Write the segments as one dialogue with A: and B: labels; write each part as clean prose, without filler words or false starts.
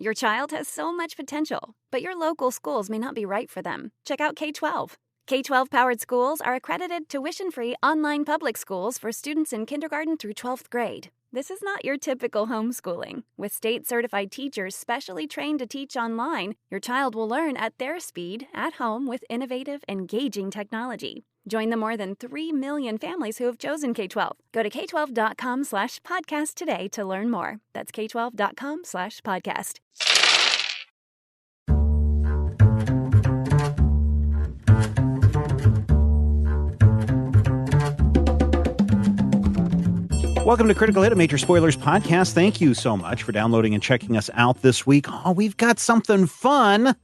A: Your child has so much potential, but your local schools may not be right for them. Check out K-12. K-12 powered schools are accredited tuition-free online public schools for students in kindergarten through 12th grade. This is not your typical homeschooling. With state-certified teachers specially trained to teach online, your child will learn at their speed, at home, with innovative, engaging technology. Join the more than 3 million families who have chosen K-12. Go to k12.com/podcast today to learn more. That's k12.com/podcast.
B: Welcome to Critical Hit, a Major Spoilers podcast. Thank you so much for downloading and checking us out this week. Oh, we've got something fun.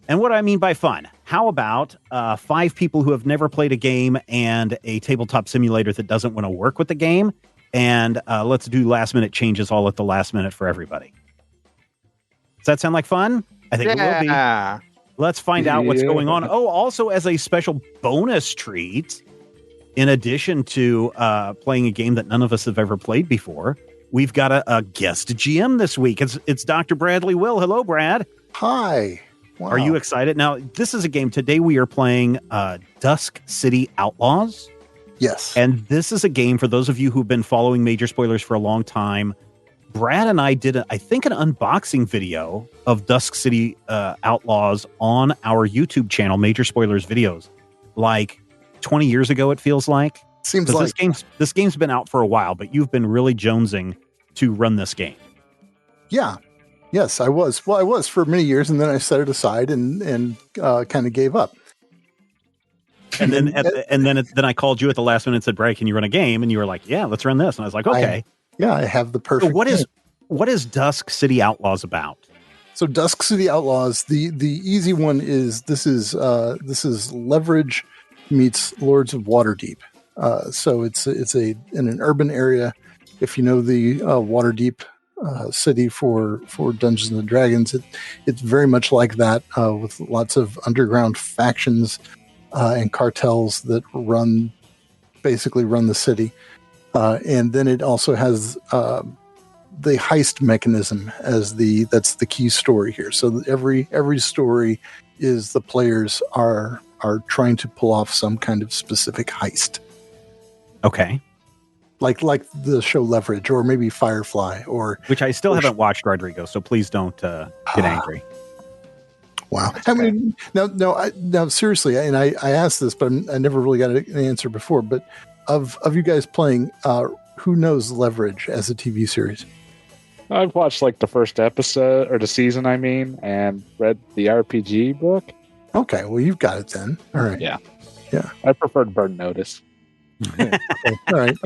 B: And what do I mean by fun? How about 5 people who have never played a game and a tabletop simulator that doesn't want to work with the game? And let's do last-minute changes all at the last minute for everybody. Does that sound like fun? I think it will be. Let's find out what's going on. Oh, also as a special bonus treat, in addition to playing a game that none of us have ever played before, we've got a guest GM this week. It's Dr. Bradley Will. Hello, Brad.
C: Hi. Wow.
B: Are you excited? Now, this is a game. Today we are playing Dusk City Outlaws.
C: Yes.
B: And this is a game, for those of you who've been following Major Spoilers for a long time, Brad and I did, I think, an unboxing video of Dusk City Outlaws on our YouTube channel, Major Spoilers Videos, like 20 years ago, it feels like.
C: Seems like
B: this game's been out for a while, but you've been really jonesing to run this game.
C: Yeah. Yes, I was. Well, I was for many years, and then I set it aside and kind of gave up.
B: And then then I called you at the last minute and said, "Brad, can you run a game?" And you were like, "Yeah, let's run this." And I was like, "Okay."
C: I have the perfect.
B: So what is Dusk City Outlaws about?
C: So Dusk City Outlaws, the easy one is this is Leverage meets Lords of Waterdeep. So it's in an urban area. If you know the Waterdeep city for Dungeons and Dragons, it's very much like that, with lots of underground factions and cartels that basically run the city. And then it also has the heist mechanism that's the key story here. So every story is the players are trying to pull off some kind of specific heist.
B: Okay.
C: Like the show Leverage, or maybe Firefly,
B: which I still haven't watched, Rodrigo, so please don't get angry.
C: Wow. I mean, now seriously, and I asked this, but I never really got an answer before, but of you guys playing, who knows Leverage as a TV series?
D: I've watched like the first episode, or the season, and read the RPG book.
C: Okay, well, you've got it then. All right.
D: Yeah.
C: Yeah.
D: I preferred Burn Notice.
C: Okay. All right.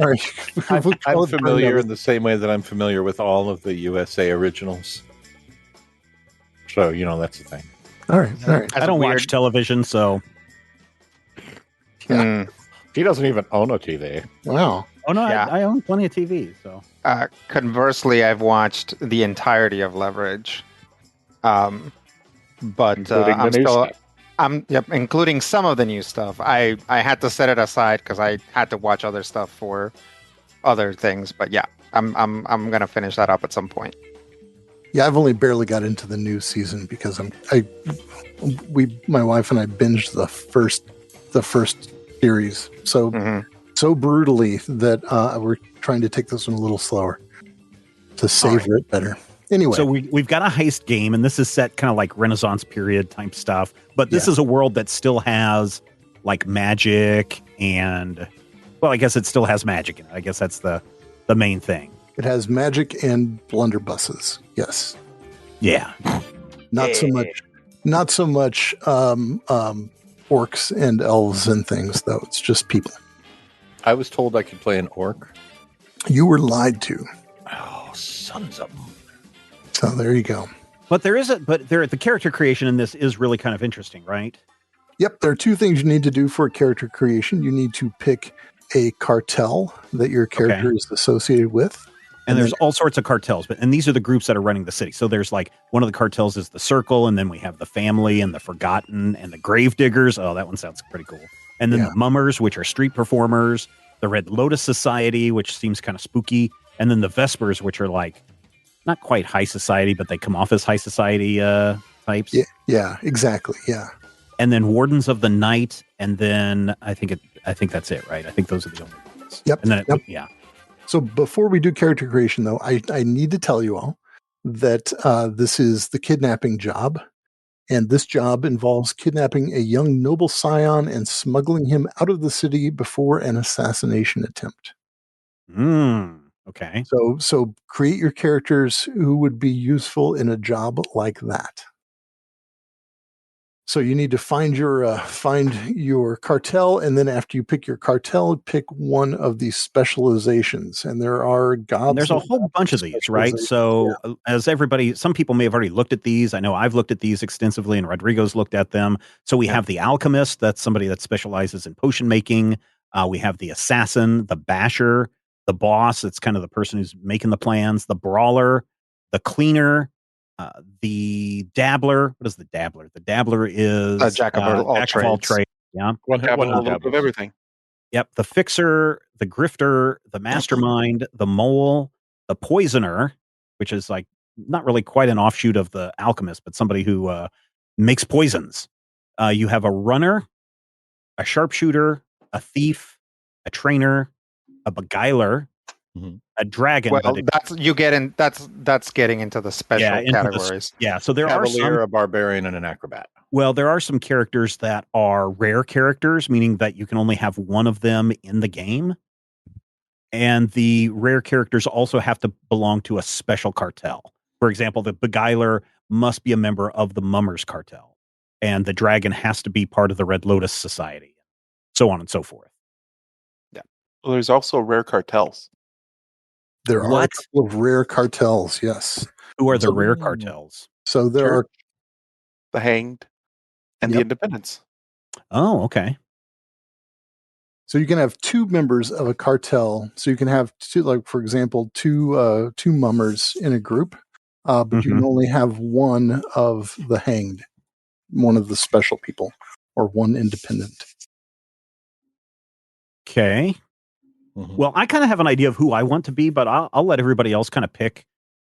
E: I'm familiar in the same way that I'm familiar with all of the USA originals. So, that's the thing.
C: All right.
B: I don't watch television, so.
C: Yeah.
E: He doesn't even own a TV.
C: Wow.
B: Oh, no,
F: Yeah.
B: I own plenty of TV, so.
F: Conversely, I've watched the entirety of Leverage. But including some of the new stuff. I had to set it aside because I had to watch other stuff for other things. But yeah, I'm gonna finish that up at some point.
C: Yeah, I've only barely got into the new season because my wife and I binged the first series so brutally that we're trying to take this one a little slower to savor it better. Anyway,
B: so we've got a heist game, and this is set kind of like Renaissance period type stuff. But this is a world that still has like magic, and well, I guess it still has magic in it. I guess that's the main thing.
C: It has magic and blunderbusses. Yes.
B: Yeah.
C: Not so much orcs and elves and things, though. It's just people.
E: I was told I could play an orc.
C: You were lied to.
E: Oh, sons of them.
C: So there you go.
B: But the character creation in this is really kind of interesting, right?
C: Yep. There are 2 things you need to do for a character creation. You need to pick a cartel that your character is associated with.
B: And there's all sorts of cartels, and these are the groups that are running the city. So there's like one of the cartels is the Circle, and then we have the Family and the Forgotten and the Gravediggers. Oh, that one sounds pretty cool. And then the Mummers, which are street performers, the Red Lotus Society, which seems kind of spooky, and then the Vespers, which are like not quite high society, but they come off as high society types.
C: Yeah, exactly. Yeah.
B: And then Wardens of the Night, and then I think that's it, right? I think those are the only ones.
C: Yep.
B: And then
C: yep. So before we do character creation, though, I need to tell you all that this is the kidnapping job. And this job involves kidnapping a young noble scion and smuggling him out of the city before an assassination attempt.
B: Okay.
C: So create your characters who would be useful in a job like that. So you need to find your cartel, and then after you pick your cartel, pick one of these specializations. And there are
B: there's a whole bunch of these, right? So as some people may have already looked at these. I know I've looked at these extensively, and Rodrigo's looked at them. So we have the alchemist. That's somebody that specializes in potion making. We have the assassin, the basher, the boss. It's kind of the person who's making the plans. The brawler, the cleaner. The dabbler. What is the dabbler? The dabbler is
F: a jack of all trades.
B: Yeah,
E: one
G: of everything.
B: Yep. The fixer, the grifter, the mastermind, the mole, the poisoner, which is like not really quite an offshoot of the alchemist, but somebody who makes poisons. You have a runner, a sharpshooter, a thief, a trainer, a beguiler. A dragon.
F: Well, that's getting into the special categories.
B: So there are some,
E: a barbarian, and an acrobat.
B: Well, there are some characters that are rare characters, meaning that you can only have one of them in the game. And the rare characters also have to belong to a special cartel. For example, the beguiler must be a member of the Mummers cartel, and the dragon has to be part of the Red Lotus Society, so on and so forth.
G: Yeah. Well, there's also rare cartels.
C: There are a couple of rare cartels, yes.
B: Who are the rare cartels?
C: So there are
G: the Hanged and the Independents.
B: Oh, okay.
C: So you can have two members of a cartel. So you can have two, like for example, two mummers in a group, but you can only have one of the Hanged, one of the special people, or one independent.
B: Okay. Well, I kind of have an idea of who I want to be, but I'll let everybody else kind of pick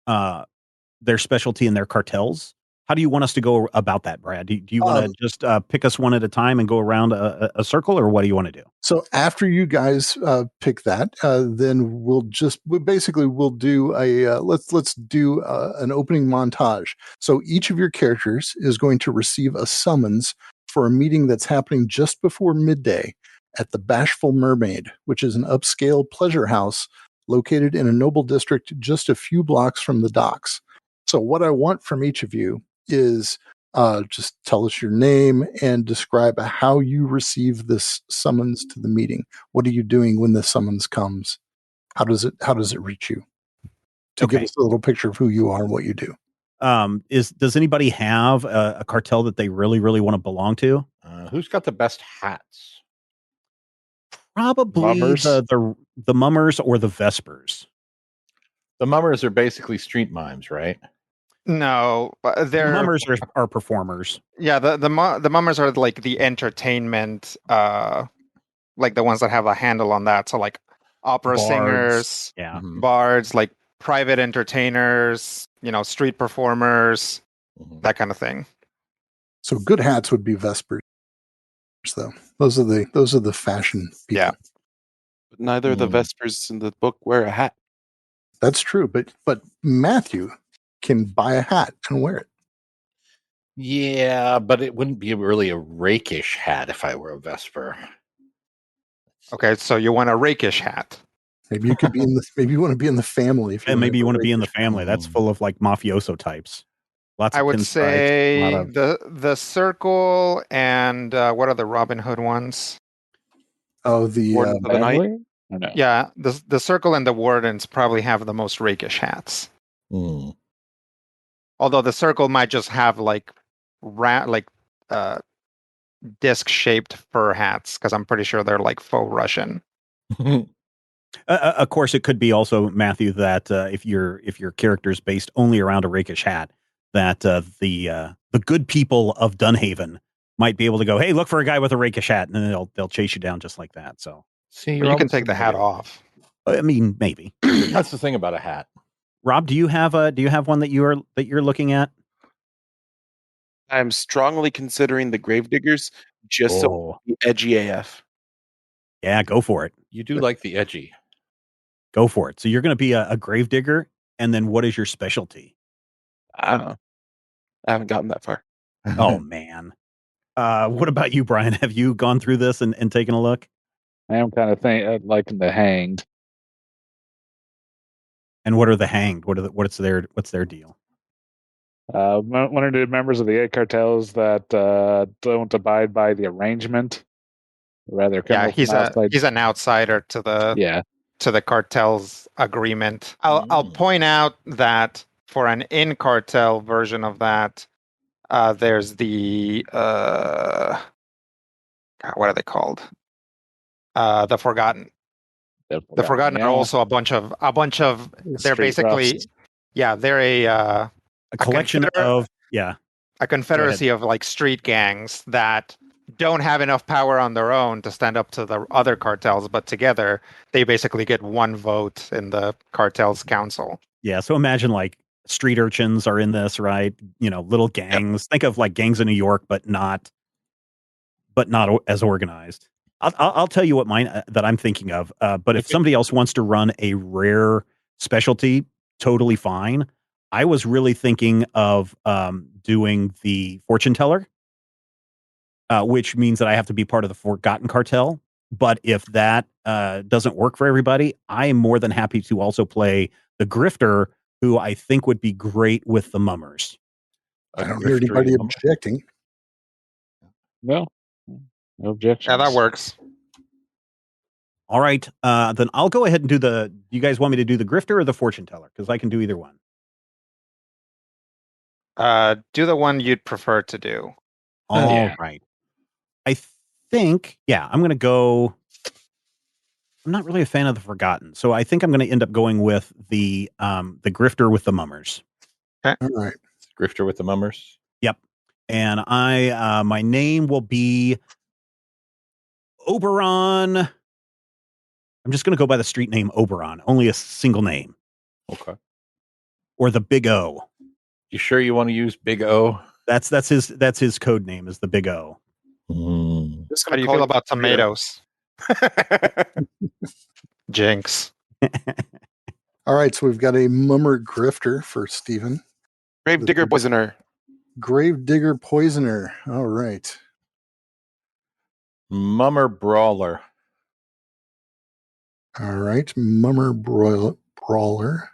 B: their specialty and their cartels. How do you want us to go about that, Brad? Do you want to just pick us one at a time and go around a circle, or what do you want to do?
C: So after you guys pick that, then we'll do a let's do an opening montage. So each of your characters is going to receive a summons for a meeting that's happening just before midday at the Bashful Mermaid, which is an upscale pleasure house located in a noble district just a few blocks from the docks. So what I want from each of you is just tell us your name and describe how you receive this summons to the meeting. What are you doing when the summons comes? How does it reach you? To give us a little picture of who you are and what you do.
B: Does anybody have a cartel that they really, really want to belong to?
E: Who's got the best hats?
B: Probably
E: Mummers.
B: the Mummers or the Vespers.
E: The Mummers are basically street mimes, right?
F: No, but
B: the Mummers are performers.
F: Yeah, the Mummers are like the entertainment, like the ones that have a handle on that. So like opera singers, bards, like private entertainers, street performers, that kind of thing.
C: So good hats would be Vespers, though. Those are the fashion people.
F: Yeah.
G: But neither of the Vespers in the book wear a hat.
C: That's true, but Matthew can buy a hat and wear it.
E: Yeah, but it wouldn't be really a rakish hat if I were a Vesper.
F: Okay, so you want a rakish hat.
C: Maybe you could be maybe you want to be in the family.
B: Maybe you want to be in the family. That's full of like mafioso types. Lots of
F: I would say the Circle and what are the Robin Hood ones?
C: Oh, the
G: Warden of the Night?
E: No.
F: Yeah, the Circle and the Wardens probably have the most rakish hats. Although the Circle might just have like disc-shaped fur hats, because I'm pretty sure they're like faux Russian.
B: Of course, it could be also, Matthew, that if your character's based only around a rakish hat, that the good people of Dunhaven might be able to go, hey, look for a guy with a rakish hat, and then they'll chase you down just like that. So
F: you can take the hat off.
B: I mean, maybe.
E: That's the thing about a hat.
B: Rob, do you have one that you're looking at?
G: I'm strongly considering the Gravediggers, just so edgy AF.
B: Yeah, go for it.
E: You do like the edgy.
B: Go for it. So you're going to be a Gravedigger, and then what is your specialty?
G: I don't know. I haven't gotten that far.
B: Oh, man. What about you, Brian? Have you gone through this and taken a look?
D: I am kind of liking the Hanged.
B: And what are the Hanged? What's their deal?
D: One of the members of the 8 cartels that don't abide by the arrangement. Rather,
F: he's an outsider to the cartel's agreement. I'll point out that for an in-cartel version of that, there's the God, what are they called? The Forgotten. The Forgotten are also a bunch of. They're basically, roughs. They're a
B: collection of
F: a confederacy of like street gangs that don't have enough power on their own to stand up to the other cartels, but together they basically get one vote in the cartel's council.
B: Yeah, so imagine like street urchins are in this, right? Little gangs. Yep. Think of like gangs in New York, but not as organized. I'll tell you what mine that I'm thinking of. But if somebody else wants to run a rare specialty, totally fine. I was really thinking of doing the fortune teller, which means that I have to be part of the Forgotten cartel. But if that doesn't work for everybody, I am more than happy to also play the grifter, who I think would be great with the mummers.
C: I don't hear anybody objecting.
D: No objections.
F: Yeah, that works.
B: All right. Then I'll go ahead and do you guys want me to do the grifter or the fortune teller? Because I can do either one.
F: Do the one you'd prefer to do.
B: All right. I think, I'm going to go. I'm not really a fan of the Forgotten, so I think I'm going to end up going with the grifter with the mummers.
C: Okay. All right.
E: Grifter with the mummers.
B: Yep. And my name will be Oberon. I'm just going to go by the street name Oberon, only a single name.
E: Okay.
B: Or the Big O.
E: You sure you want to use Big O?
B: That's his code name is the Big O.
F: How do you feel about tomatoes? Jinx.
C: All right, so we've got a mummer grifter for Stephen.
G: Gravedigger poisoner.
C: Gravedigger poisoner. All right.
E: Mummer brawler.
C: All right, mummer brawler.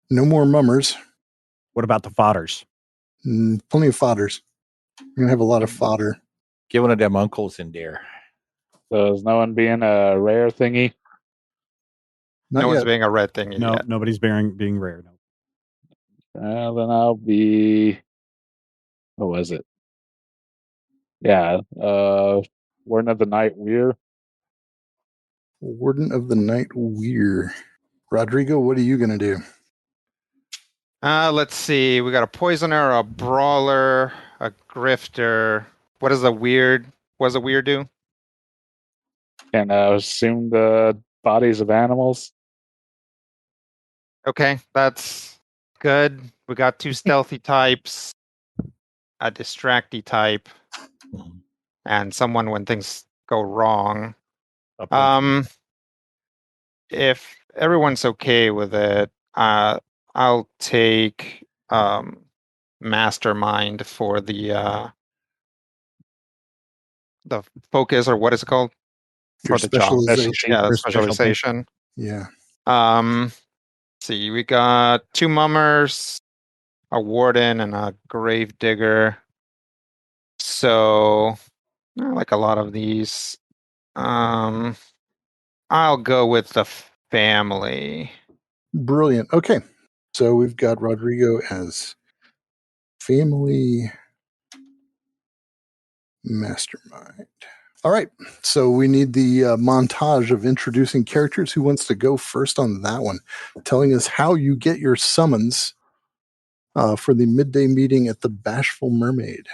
C: No more mummers.
B: What about the fodders?
C: Plenty of fodders. You're going to have a lot of fodder.
E: Get one of them uncles in there.
D: So is no one being a rare thingy?
F: No one's being a red thingy
B: No,
F: yet.
B: Nobody's being rare.
D: No. Then I'll be... What was it? Yeah. Warden of the Night Weir.
C: Warden of the Night Weir. Rodrigo, what are you going to do?
F: Let's see. We got a poisoner, a brawler, a grifter. What does a weird do?
D: And assume the bodies of animals.
F: Okay, that's good. We got 2 stealthy types, a distracty type, and someone when things go wrong. If everyone's okay with it, I'll take mastermind for the focus, or what is it called?
C: Your
F: for the
C: specialization.
F: job. Yeah, specialization.
C: Yeah.
F: See, we got 2 mummers, a warden, and a gravedigger. So, I like a lot of these. I'll go with the family.
C: Brilliant. Okay. So we've got Rodrigo as family mastermind. All right. So we need the montage of introducing characters. Who wants to go first on that one? Telling us how you get your summons for the midday meeting at the Bashful Mermaid.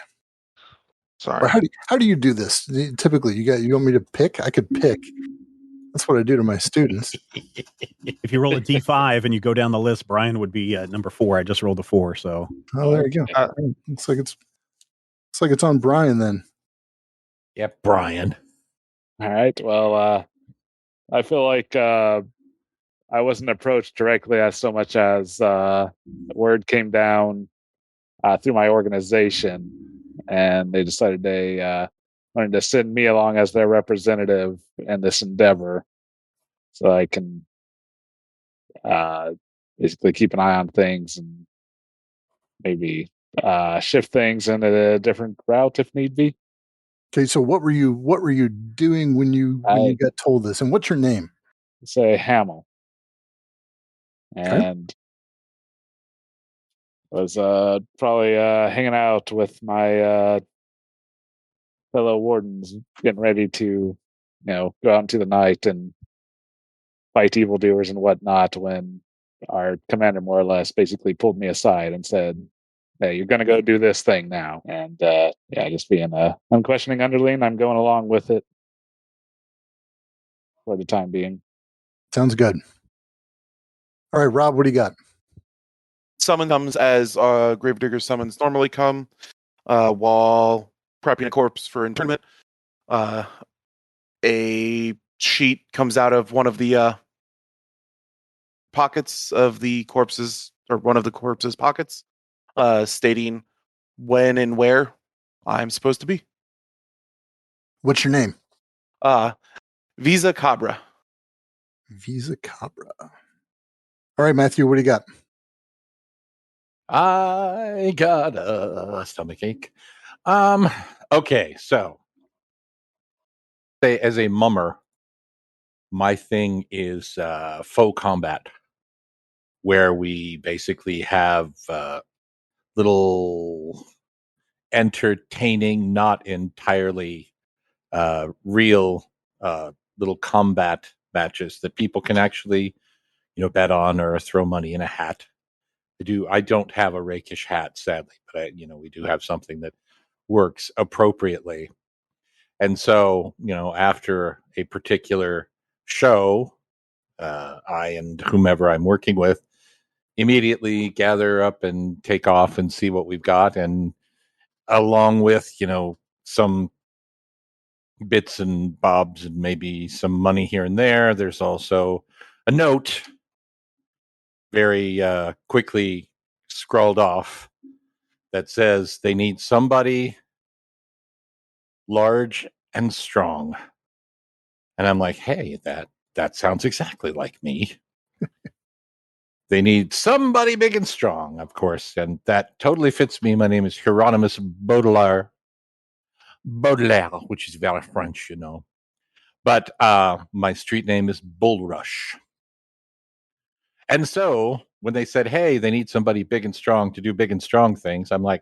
F: Sorry.
C: Or how do you do this? Typically, you want me to pick? I could pick. That's what I do to my students.
B: If you roll a D5 and you go down the list, Brian would be number 4. I just rolled a 4, so.
C: Oh, there you go. It's like it's on Brian then.
E: Yep, Brian.
D: All right. Well, I feel like I wasn't approached directly as so much as word came down through my organization, and they decided they wanted to send me along as their representative in this endeavor, so I can basically keep an eye on things and maybe shift things in a different route if need be.
C: Okay, so what were you doing when you got told this? And what's your name?
D: Say Hamill. And was probably hanging out with my fellow wardens, getting ready to, go out into the night and fight evildoers and whatnot, when our commander more or less basically pulled me aside and said, "Hey, you're going to go do this thing now." And just being a unquestioning underling, I'm going along with it for the time being.
C: Sounds good. All right, Rob, what do you got?
G: Summon comes as Gravedigger summons normally come while prepping a corpse for internment. A sheet comes out of one of the pockets of the corpses, or one of the corpse's pockets, stating when and where I'm supposed to be.
C: What's your name?
G: Visa Cabra.
C: Visa Cabra. All right, Matthew, what do you got?
E: I got a stomachache. Okay, so as a mummer, my thing is faux combat, where we basically have little entertaining, not entirely real little combat matches that people can actually, bet on or throw money in a hat. I don't have a rakish hat, sadly, but we do have something that works appropriately. And so, after a particular show, I and whomever I'm working with immediately gather up and take off and see what we've got. And along with, some bits and bobs and maybe some money here and there, there's also a note very quickly scrawled off that says they need somebody large and strong. And I'm like, hey, that sounds exactly like me. They need somebody big and strong, of course, and that totally fits me. My name is Hieronymus Baudelaire, which is very French, But my street name is Bullrush. And so when they said, hey, they need somebody big and strong to do big and strong things, I'm like,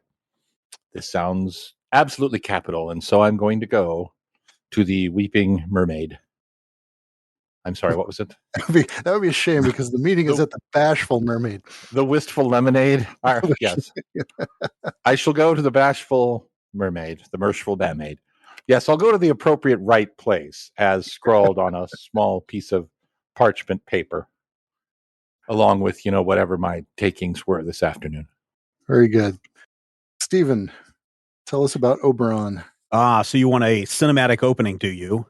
E: this sounds absolutely capital. And so I'm going to go to the Weeping Mermaid. I'm sorry, what was it?
C: That would be a shame, because the meeting is at the Bashful Mermaid.
E: The Wistful Lemonade? Yes. I shall go to the Bashful Mermaid, the Merciful Mermaid. Yes, I'll go to the appropriate right place, as scrawled on a small piece of parchment paper, along with, whatever my takings were this afternoon.
C: Very good. Stephen, tell us about Oberon.
B: So you want a cinematic opening, do you?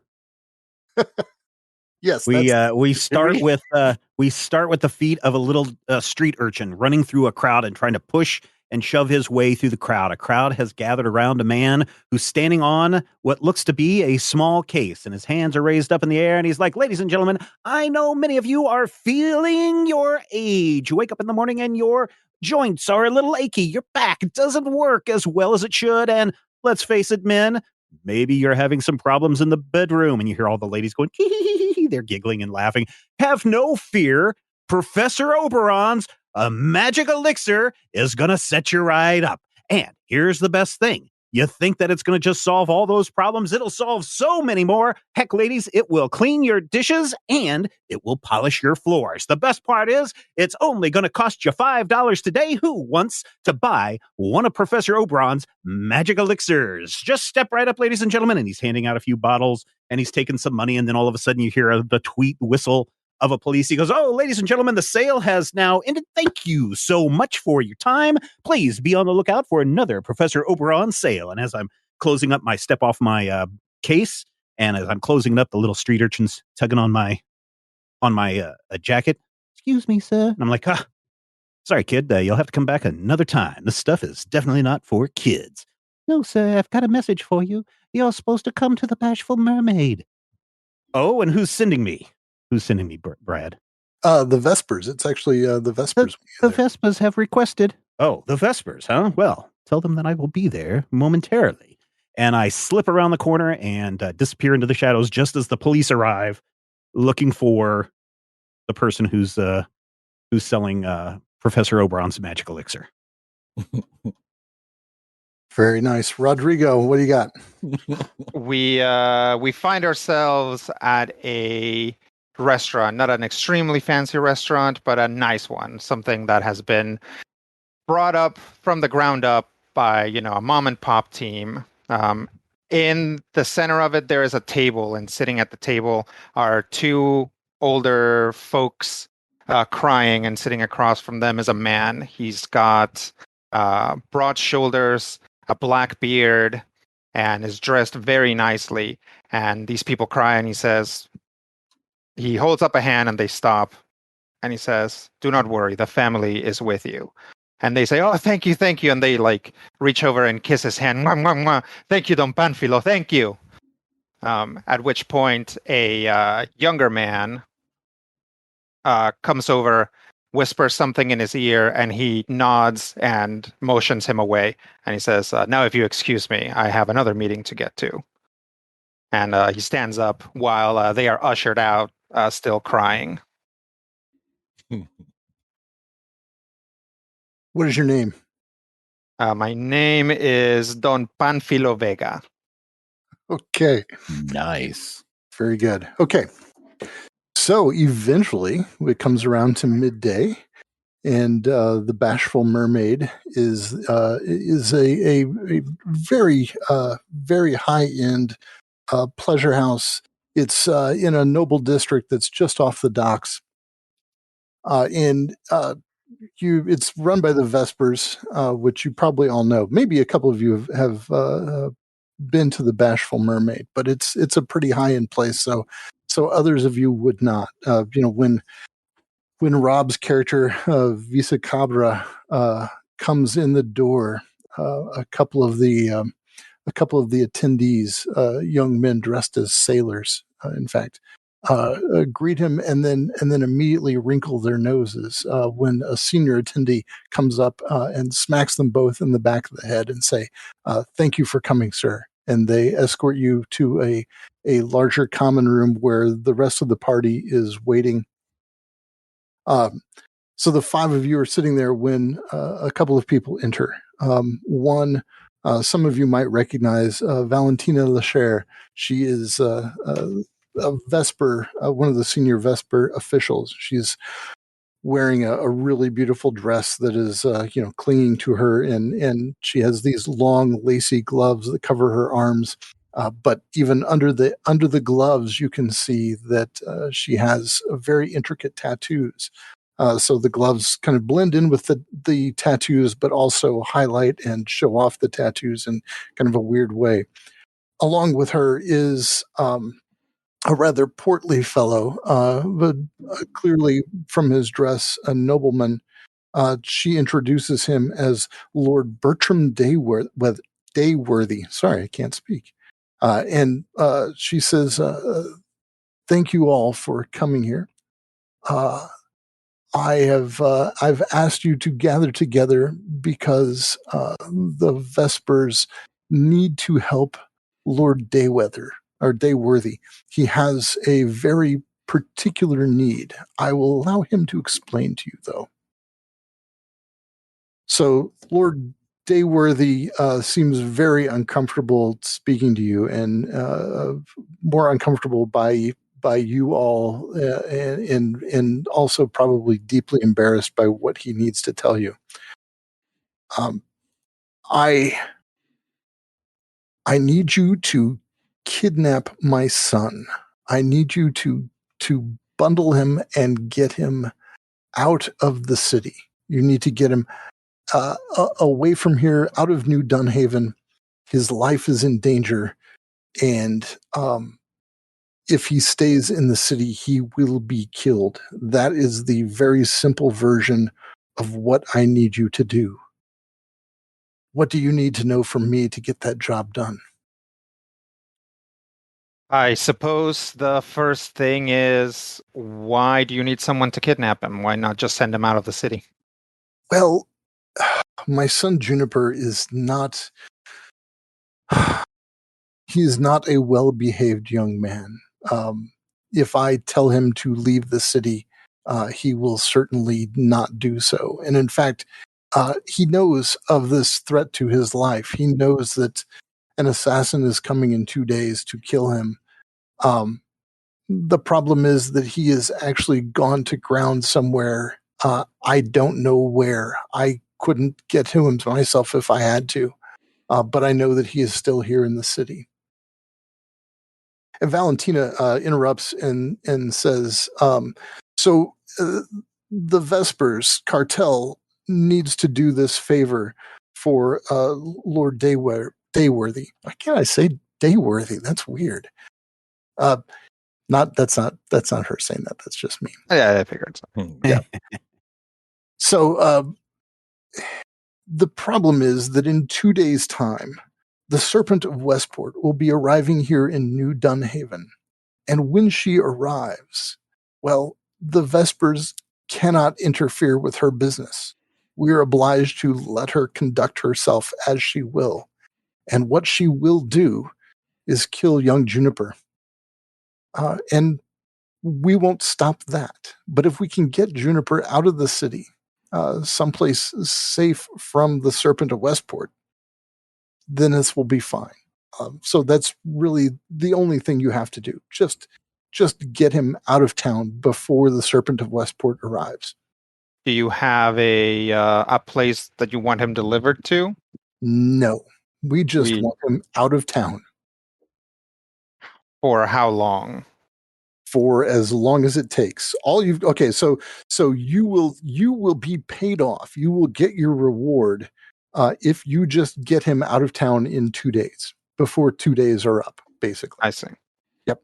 C: Yes.
B: We start with the feet of a little street urchin running through a crowd and trying to push and shove his way through the crowd. A crowd has gathered around a man who's standing on what looks to be a small case, and his hands are raised up in the air, and he's like, "Ladies and gentlemen, I know many of you are feeling your age. You wake up in the morning and your joints are a little achy. Your back doesn't work as well as it should, and let's face it, men, maybe you're having some problems in the bedroom." And you hear all the ladies going, hee, hee, hee, hee. They're giggling and laughing. Have no fear. Professor Oberon's a magic elixir is going to set you right up. And here's the best thing. You think that it's going to just solve all those problems? It'll solve so many more. Heck, ladies, it will clean your dishes and it will polish your floors. The best part is it's only going to cost you $5 today. Who wants to buy one of Professor Oberon's magic elixirs? Just step right up, ladies and gentlemen, and he's handing out a few bottles and he's taking some money, and then all of a sudden you hear the tweet whistle of a police. He goes, "Oh, ladies and gentlemen, the sale has now ended. Thank you so much for your time. Please be on the lookout for another Professor Oberon sale." And as I'm closing up my step off my case, and as I'm closing it up, the little street urchins tugging on my jacket. "Excuse me, sir." And I'm like, "Sorry, kid. You'll have to come back another time. This stuff is definitely not for kids." "No, sir. I've got a message for you. You're supposed to come to the Bashful Mermaid." "Oh, and who's sending me? Who's sending me, Brad?"
C: The Vespers. It's actually the Vespers.
B: The Vespers have requested. "Oh, the Vespers, huh? Well, tell them that I will be there momentarily." And I slip around the corner and disappear into the shadows just as the police arrive, looking for the person who's selling Professor Oberon's magic elixir.
C: Very nice. Rodrigo, what do you got?
F: We find ourselves at a restaurant, not an extremely fancy restaurant, but a nice one, something that has been brought up from the ground up by, a mom and pop team. In the center of it, there is a table, and sitting at the table are two older folks crying, and sitting across from them is a man. He's got broad shoulders, a black beard, and is dressed very nicely. And these people cry, and he holds up a hand, and they stop. And he says, "Do not worry, the family is with you." And they say, "Oh, thank you, thank you." And they reach over and kiss his hand. "Mwah, mwah, mwah. Thank you, Don Panfilo, thank you." At which point a younger man comes over, whispers something in his ear, and he nods and motions him away. And he says, "Now, if you excuse me, I have another meeting to get to." And he stands up while they are ushered out, still crying.
C: What is your name?
F: My name is Don Panfilo Vega.
C: Okay.
E: Nice.
C: Very good. Okay. So eventually it comes around to midday, and the Bashful Mermaid is a very very high end pleasure house. It's in a noble district that's just off the docks, and it's run by the Vespers, which you probably all know. Maybe a couple of you have been to the Bashful Mermaid, but it's a pretty high end place. So others of you would not. When Rob's character Visa Cabra comes in the door, a couple of the attendees, young men dressed as sailors, in fact, greet him and then immediately wrinkle their noses when a senior attendee comes up and smacks them both in the back of the head and say, "Thank you for coming, sir." And they escort you to a larger common room where the rest of the party is waiting. So the five of you are sitting there when a couple of people enter. One, some of you might recognize Valentina Lacher. She is a Vesper, one of the senior Vesper officials. She's wearing a really beautiful dress that is, clinging to her, and she has these long, lacy gloves that cover her arms. But even under the gloves, you can see that she has very intricate tattoos. So the gloves kind of blend in with the tattoos, but also highlight and show off the tattoos in kind of a weird way. Along with her is a rather portly fellow, but clearly from his dress, a nobleman. She introduces him as Lord Bertram Dayworthy. Sorry, I can't speak. And she says, "Thank you all for coming here. I've asked you to gather together because the Vespers need to help Lord Dayworthy. He has a very particular need. I will allow him to explain to you, though." So Lord Dayworthy seems very uncomfortable speaking to you, and more uncomfortable by you all, and also probably deeply embarrassed by what he needs to tell you. I need you to kidnap my son. I need you to bundle him and get him out of the city. You need to get him away from here, out of New Dunhaven. His life is in danger, and if he stays in the city, he will be killed. That is the very simple version of what I need you to do. What do you need to know from me to get that job done?
F: I suppose the first thing is, why do you need someone to kidnap him? Why not just send him out of the city?
C: Well, my son Juniper is not... he is not a well-behaved young man. If I tell him to leave the city, he will certainly not do so. And in fact, he knows of this threat to his life. He knows that an assassin is coming in 2 days to kill him. The problem is that he has actually gone to ground somewhere. I don't know where. I couldn't get to him myself if I had to. But I know that he is still here in the city. And Valentina interrupts and says, so the Vespers cartel needs to do this favor for Lord Dayworthy. Why can't I say Dayworthy? That's weird. That's not her saying that. That's just me.
F: Yeah, I figured so.
C: Yeah. So the problem is that in 2 days' time, the Serpent of Westport will be arriving here in New Dunhaven. And when she arrives, well, the Vespers cannot interfere with her business. We are obliged to let her conduct herself as she will. And what she will do is kill young Juniper. And we won't stop that. But if we can get Juniper out of the city, someplace safe from the Serpent of Westport, then this will be fine. So that's really the only thing you have to do. Just get him out of town before the Serpent of Westport arrives.
F: Do you have a place that you want him delivered to?
C: No, we want him out of town.
F: For how long?
C: For as long as it takes. So you will be paid off. You will get your reward if you just get him out of town in 2 days, before 2 days are up, basically.
F: I see.
C: Yep.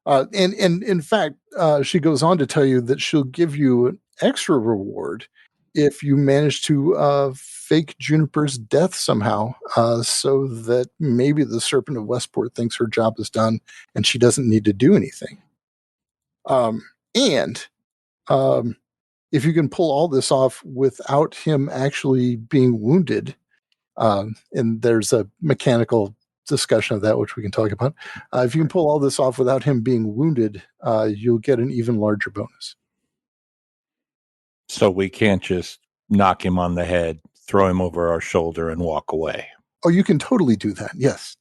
C: And in fact, she goes on to tell you that she'll give you an extra reward if you manage to fake Juniper's death somehow, so that maybe the Serpent of Westport thinks her job is done and she doesn't need to do anything. If you can pull all this off without him actually being wounded, and there's a mechanical discussion of that, which we can talk about. If you can pull all this off without him being wounded, you'll get an even larger bonus.
E: So we can't just knock him on the head, throw him over our shoulder, and walk away.
C: Oh, you can totally do that. Yes.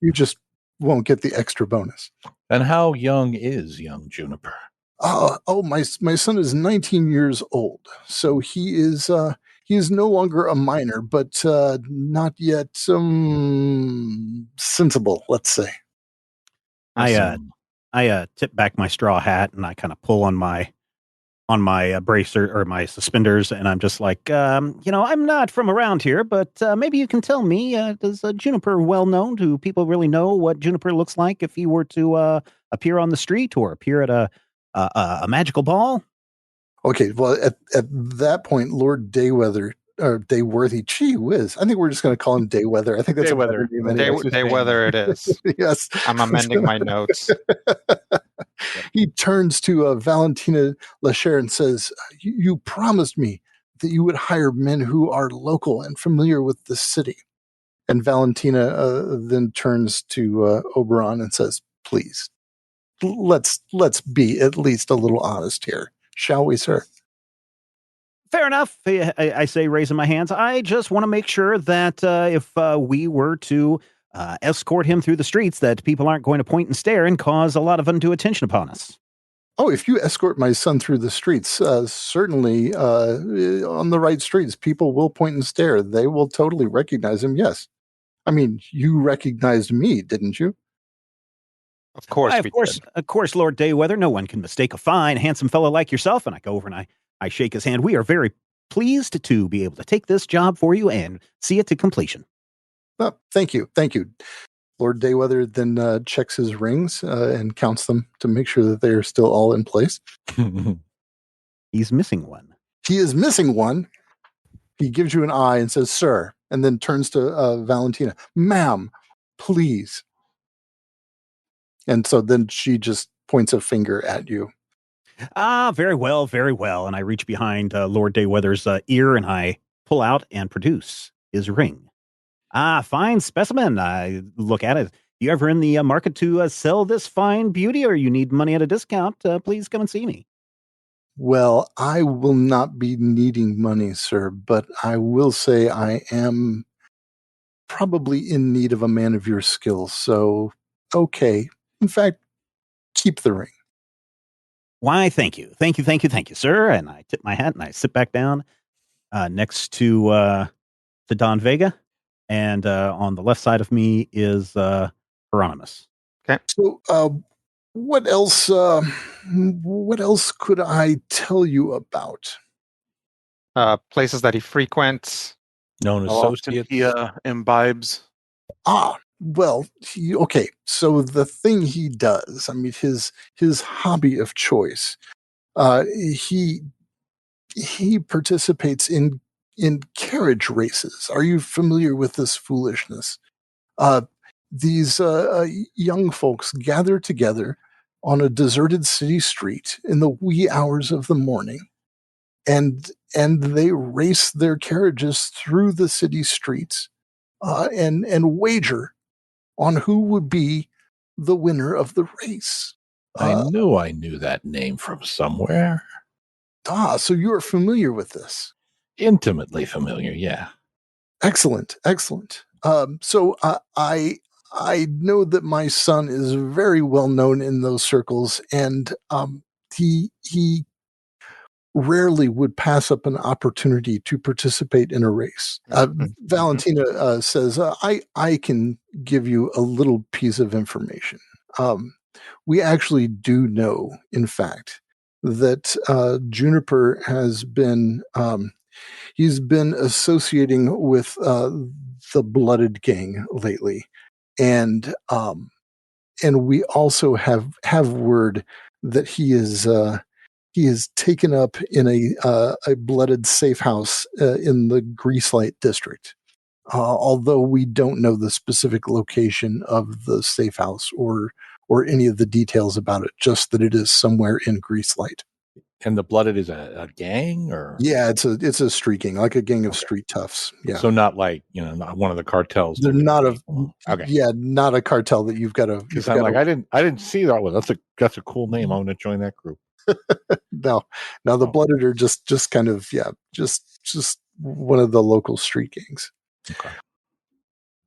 C: You just won't get the extra bonus.
E: And how young is young Juniper?
C: My son is 19 years old, so he is no longer a minor, but not yet sensible, let's say.
B: I tip back my straw hat and I kind of pull on my bracer or my suspenders, and I'm just like, I'm not from around here, but maybe you can tell me, does Juniper well known? Do people really know what Juniper looks like if he were to appear on the street or appear at a magical ball?
C: Okay, well, at that point, Lord Dayworthy, gee whiz, I think we're just going to call him Dayweather. I think that's
F: Dayweather. Dayweather it is.
C: Yes.
F: I'm amending my notes.
C: He turns to Valentina Lacher and says, you promised me that you would hire men who are local and familiar with the city. And Valentina then turns to Oberon and says, please, let's be at least a little honest here, shall we, sir?
B: Fair enough. I say, raising my hands. I just want to make sure that if we were to escort him through the streets, that people aren't going to point and stare and cause a lot of undue attention upon us.
C: Oh, if you escort my son through the streets, certainly on the right streets, people will point and stare. They will totally recognize him. Yes. I mean, you recognized me, didn't you?
F: Of course,
B: of course, Lord Dayweather. No one can mistake a fine, handsome fellow like yourself. And I go over and I shake his hand. We are very pleased to be able to take this job for you and see it to completion.
C: Oh, thank you. Thank you. Lord Dayweather then checks his rings and counts them to make sure that they are still all in place.
B: He's missing one.
C: He is missing one. He gives you an eye and says, sir, and then turns to Valentina. Ma'am, please. And so then she just points a finger at you.
B: Very well, very well. And I reach behind Lord Dayweather's ear and I pull out and produce his ring. Fine specimen. I look at it. You ever in the market to sell this fine beauty, or you need money at a discount? Please come and see me.
C: Well, I will not be needing money, sir, but I will say I am probably in need of a man of your skills. So, okay. In fact, keep the ring.
B: Why, thank you, sir. And I tip my hat and I sit back down next to Don Vega, and on the left side of me is Hieronymus.
C: Okay. So, what else? What else could I tell you about?
F: Places that he frequents,
E: known associates.
G: He imbibes.
C: Well, okay. So the thing he does, I mean, his hobby of choice, he participates in carriage races. Are you familiar with this foolishness? These young folks gather together on a deserted city street in the wee hours of the morning, and they race their carriages through the city streets and wager on who would be the winner of the race.
E: I knew that name from somewhere.
C: So you are familiar with this?
E: Intimately familiar, yeah.
C: Excellent. So I know that my son is very well known in those circles, and he rarely would pass up an opportunity to participate in a race. Valentina says, I can give you a little piece of information. We actually do know, in fact, that Juniper has been he's been associating with the Blooded Gang lately, and we also have word that he is taken up in a blooded safe house in the Greaselight district. Although we don't know the specific location of the safe house or any of the details about it, just that it is somewhere in Greaselight.
E: And the Blooded is a gang, or
C: yeah, it's a street gang, like a gang of street toughs. Yeah,
E: so not like not one of the cartels.
C: They're not not a cartel that you've got to.
E: Because I'm like, I didn't see that one. That's a cool name. I want to join that group.
C: No, the Blooded are just kind of just one of the local street gangs.
E: Okay.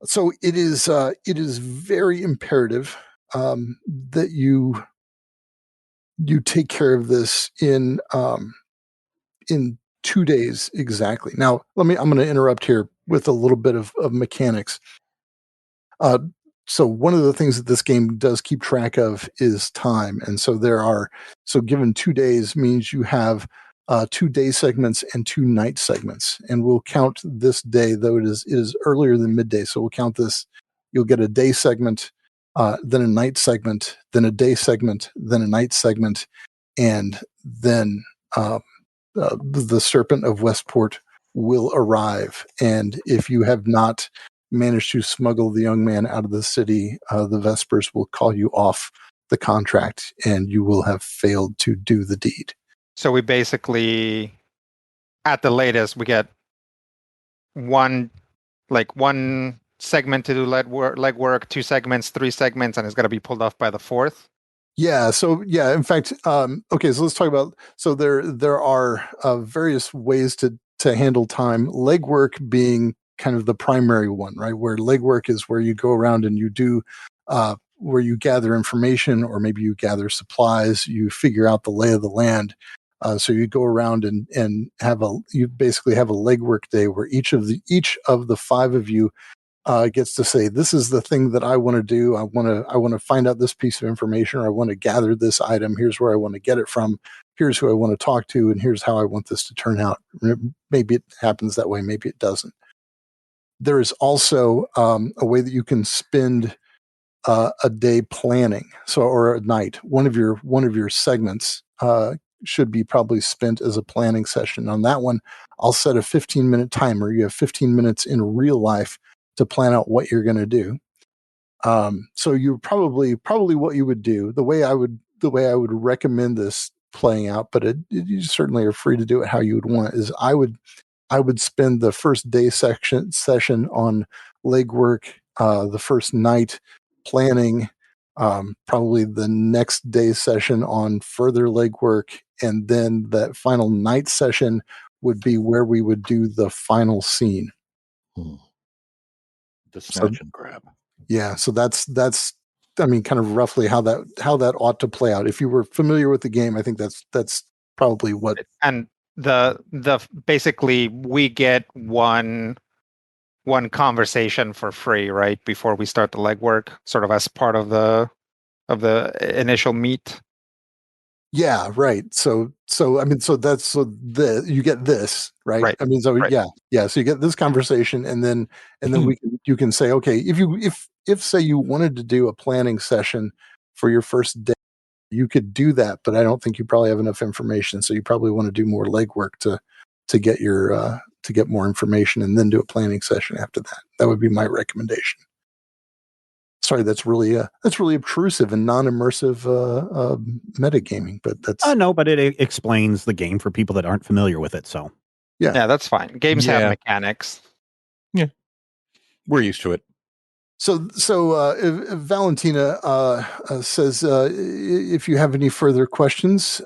C: So it is very imperative that you take care of this in 2 days exactly. Now, I'm going to interrupt here with a little bit of mechanics. So one of the things that this game does keep track of is time, and so given 2 days means you have 2 day segments and 2 night segments, and we'll count this day, though it is earlier than midday. So we'll count this. You'll get a day segment, then a night segment, then a day segment, then a night segment, and then the Serpent of Westport will arrive. And if you have not managed to smuggle the young man out of the city, the Vespers will call you off the contract, and you will have failed to do the deed.
F: So we basically, at the latest, we get one segment to do legwork, 2 segments, 3 segments, and it's got to be pulled off by the 4th.
C: Yeah. So yeah, in fact, okay. So let's talk about. So there are various ways to handle time. Legwork being kind of the primary one, right? Where legwork is where you go around and you do, where you gather information, or maybe you gather supplies. You figure out the lay of the land. So you go around and you basically have a legwork day where each of the five of you gets to say, this is the thing that I want to do. I want to find out this piece of information, or I want to gather this item. Here's where I want to get it from. Here's who I want to talk to, and here's how I want this to turn out. Maybe it happens that way. Maybe it doesn't. There is also a way that you can spend a day planning. So, or a night. One of your segments should be probably spent as a planning session. On that one, I'll set a 15-minute timer. You have 15 minutes in real life to plan out what you're going to do. So you probably what you would do, the way I would recommend this playing out, but you certainly are free to do it how you would want, is I would spend the first day session on legwork, the first night planning, probably the next day session on further legwork, and then that final night session would be where we would do the final scene.
E: The snatch and grab.
C: Yeah, so that's I mean, kind of roughly how that ought to play out. If you were familiar with the game, I think that's probably what.
F: And the basically we get one conversation for free, right, before we start the legwork, sort of as part of the initial meet.
C: Yeah, right. So I mean, you get this, right?
F: Right.
C: I mean, so
F: right.
C: yeah. So you get this conversation, and then you can say, okay, if say you wanted to do a planning session for your first day, you could do that, but I don't think you probably have enough information, so you probably want to do more legwork to get your to get more information, and then do a planning session after that. That would be my recommendation. Sorry, that's really obtrusive and non-immersive metagaming, but that's
B: no, but it explains the game for people that aren't familiar with it. So
F: yeah, that's fine. Games have mechanics.
E: Yeah, we're used to it.
C: So Valentina says, if you have any further questions,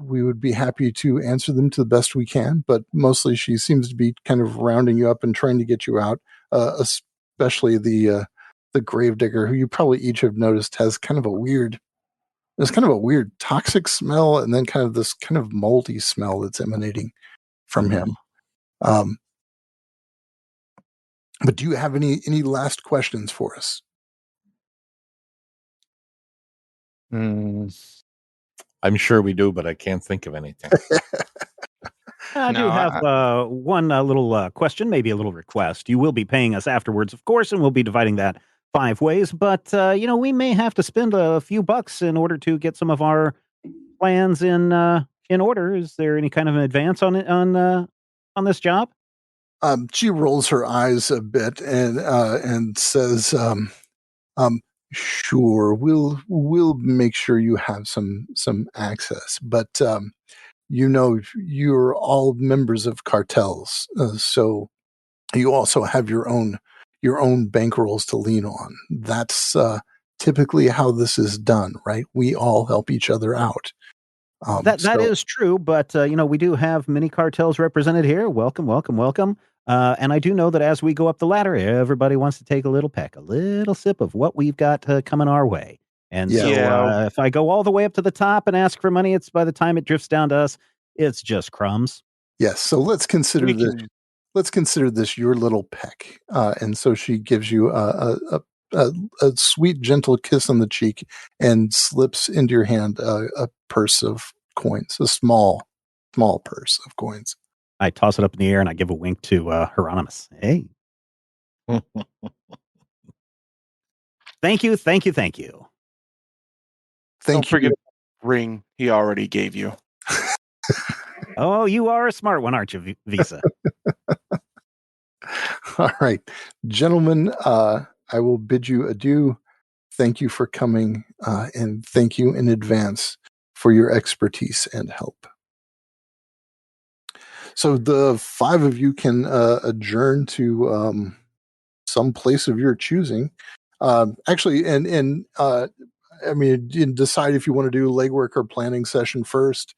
C: we would be happy to answer them to the best we can. But mostly, she seems to be kind of rounding you up and trying to get you out, especially the gravedigger, who you probably each have noticed has kind of a weird toxic smell, and then kind of this kind of moldy smell that's emanating from him. But do you have any last questions for us?
E: I'm sure we do, but I can't think of anything.
B: I do have one little question, maybe a little request. You will be paying us afterwards, of course, and we'll be dividing that 5 ways. But we may have to spend a few bucks in order to get some of our plans in order. Is there any kind of an advance on it on this job?
C: She rolls her eyes a bit and says, "Sure, we'll make sure you have some access, but you're all members of cartels, so you also have your own bankrolls to lean on. That's typically how this is done, right? We all help each other out."
B: That is true, but we do have many cartels represented here. Welcome. And I do know that as we go up the ladder, everybody wants to take a little peck, a little sip of what we've got coming our way. And so if I go all the way up to the top and ask for money, it's by the time it drifts down to us, it's just crumbs.
C: Yes. So let's consider this your little peck. And so she gives you a sweet, gentle kiss on the cheek and slips into your hand a purse of coins, a small purse of coins.
B: I toss it up in the air and I give a wink to Hieronymus. Hey. Thank you.
G: Don't forget the ring he already gave you.
B: Oh, you are a smart one, aren't you, Visa?
C: All right, gentlemen, I will bid you adieu. Thank you for coming, and thank you in advance for your expertise and help. So the 5 of you can adjourn to some place of your choosing. Actually, and I mean, you decide if you want to do legwork or planning session first.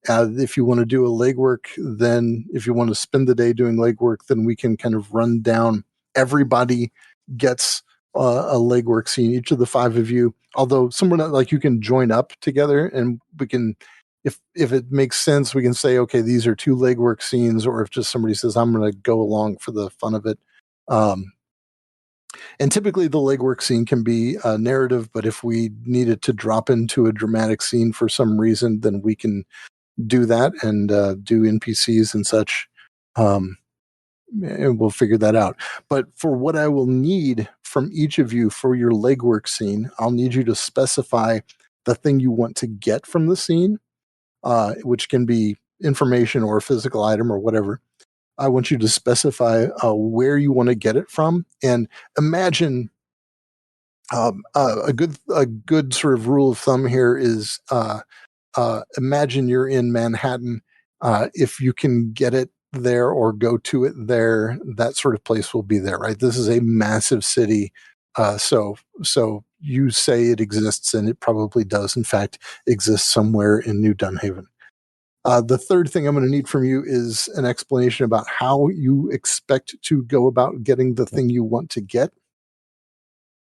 C: If you want to do a legwork, then if you want to spend the day doing legwork, then we can kind of run down. Everybody gets a legwork scene, each of the 5 of you. Although someone like you can join up together, and we can, if it makes sense, we can say, okay, these are 2 legwork scenes, or if just somebody says, I'm going to go along for the fun of it. And typically the legwork scene can be a narrative, but if we needed to drop into a dramatic scene for some reason, then we can do that and do NPCs and such. And we'll figure that out. But for what I will need from each of you for your legwork scene, I'll need you to specify the thing you want to get from the scene, which can be information or a physical item or whatever. I want you to specify where you want to get it from, and imagine a good sort of rule of thumb here is imagine you're in Manhattan. If you can get it there or go to it there, that sort of place will be there, right? This is a massive city. So you say it exists, and it probably does, in fact, exist somewhere in New Dunhaven. The third thing I'm going to need from you is an explanation about how you expect to go about getting the thing you want to get.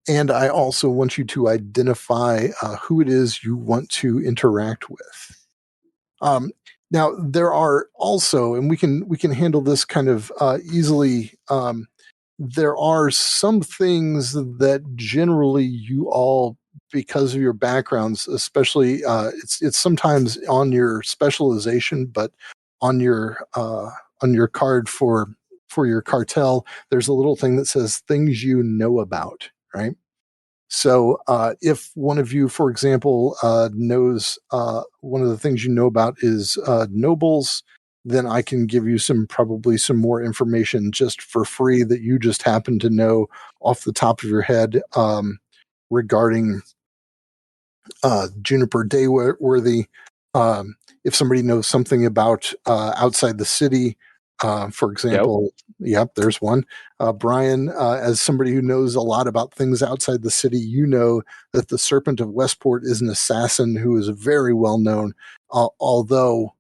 C: And I also want you to identify who it is you want to interact with. Now, there are also, and we can handle this kind of easily. There are some things that generally you all, because of your backgrounds, especially it's sometimes on your specialization, but on your card for your cartel, there's a little thing that says things you know about, right? So if one of you, for example, knows one of the things you know about is nobles, then I can give you probably some more information just for free that you just happen to know off the top of your head regarding Juniper Dayworthy. If somebody knows something about outside the city, for example, yep, there's one. Brian, as somebody who knows a lot about things outside the city, you know that the Serpent of Westport is an assassin who is very well known, although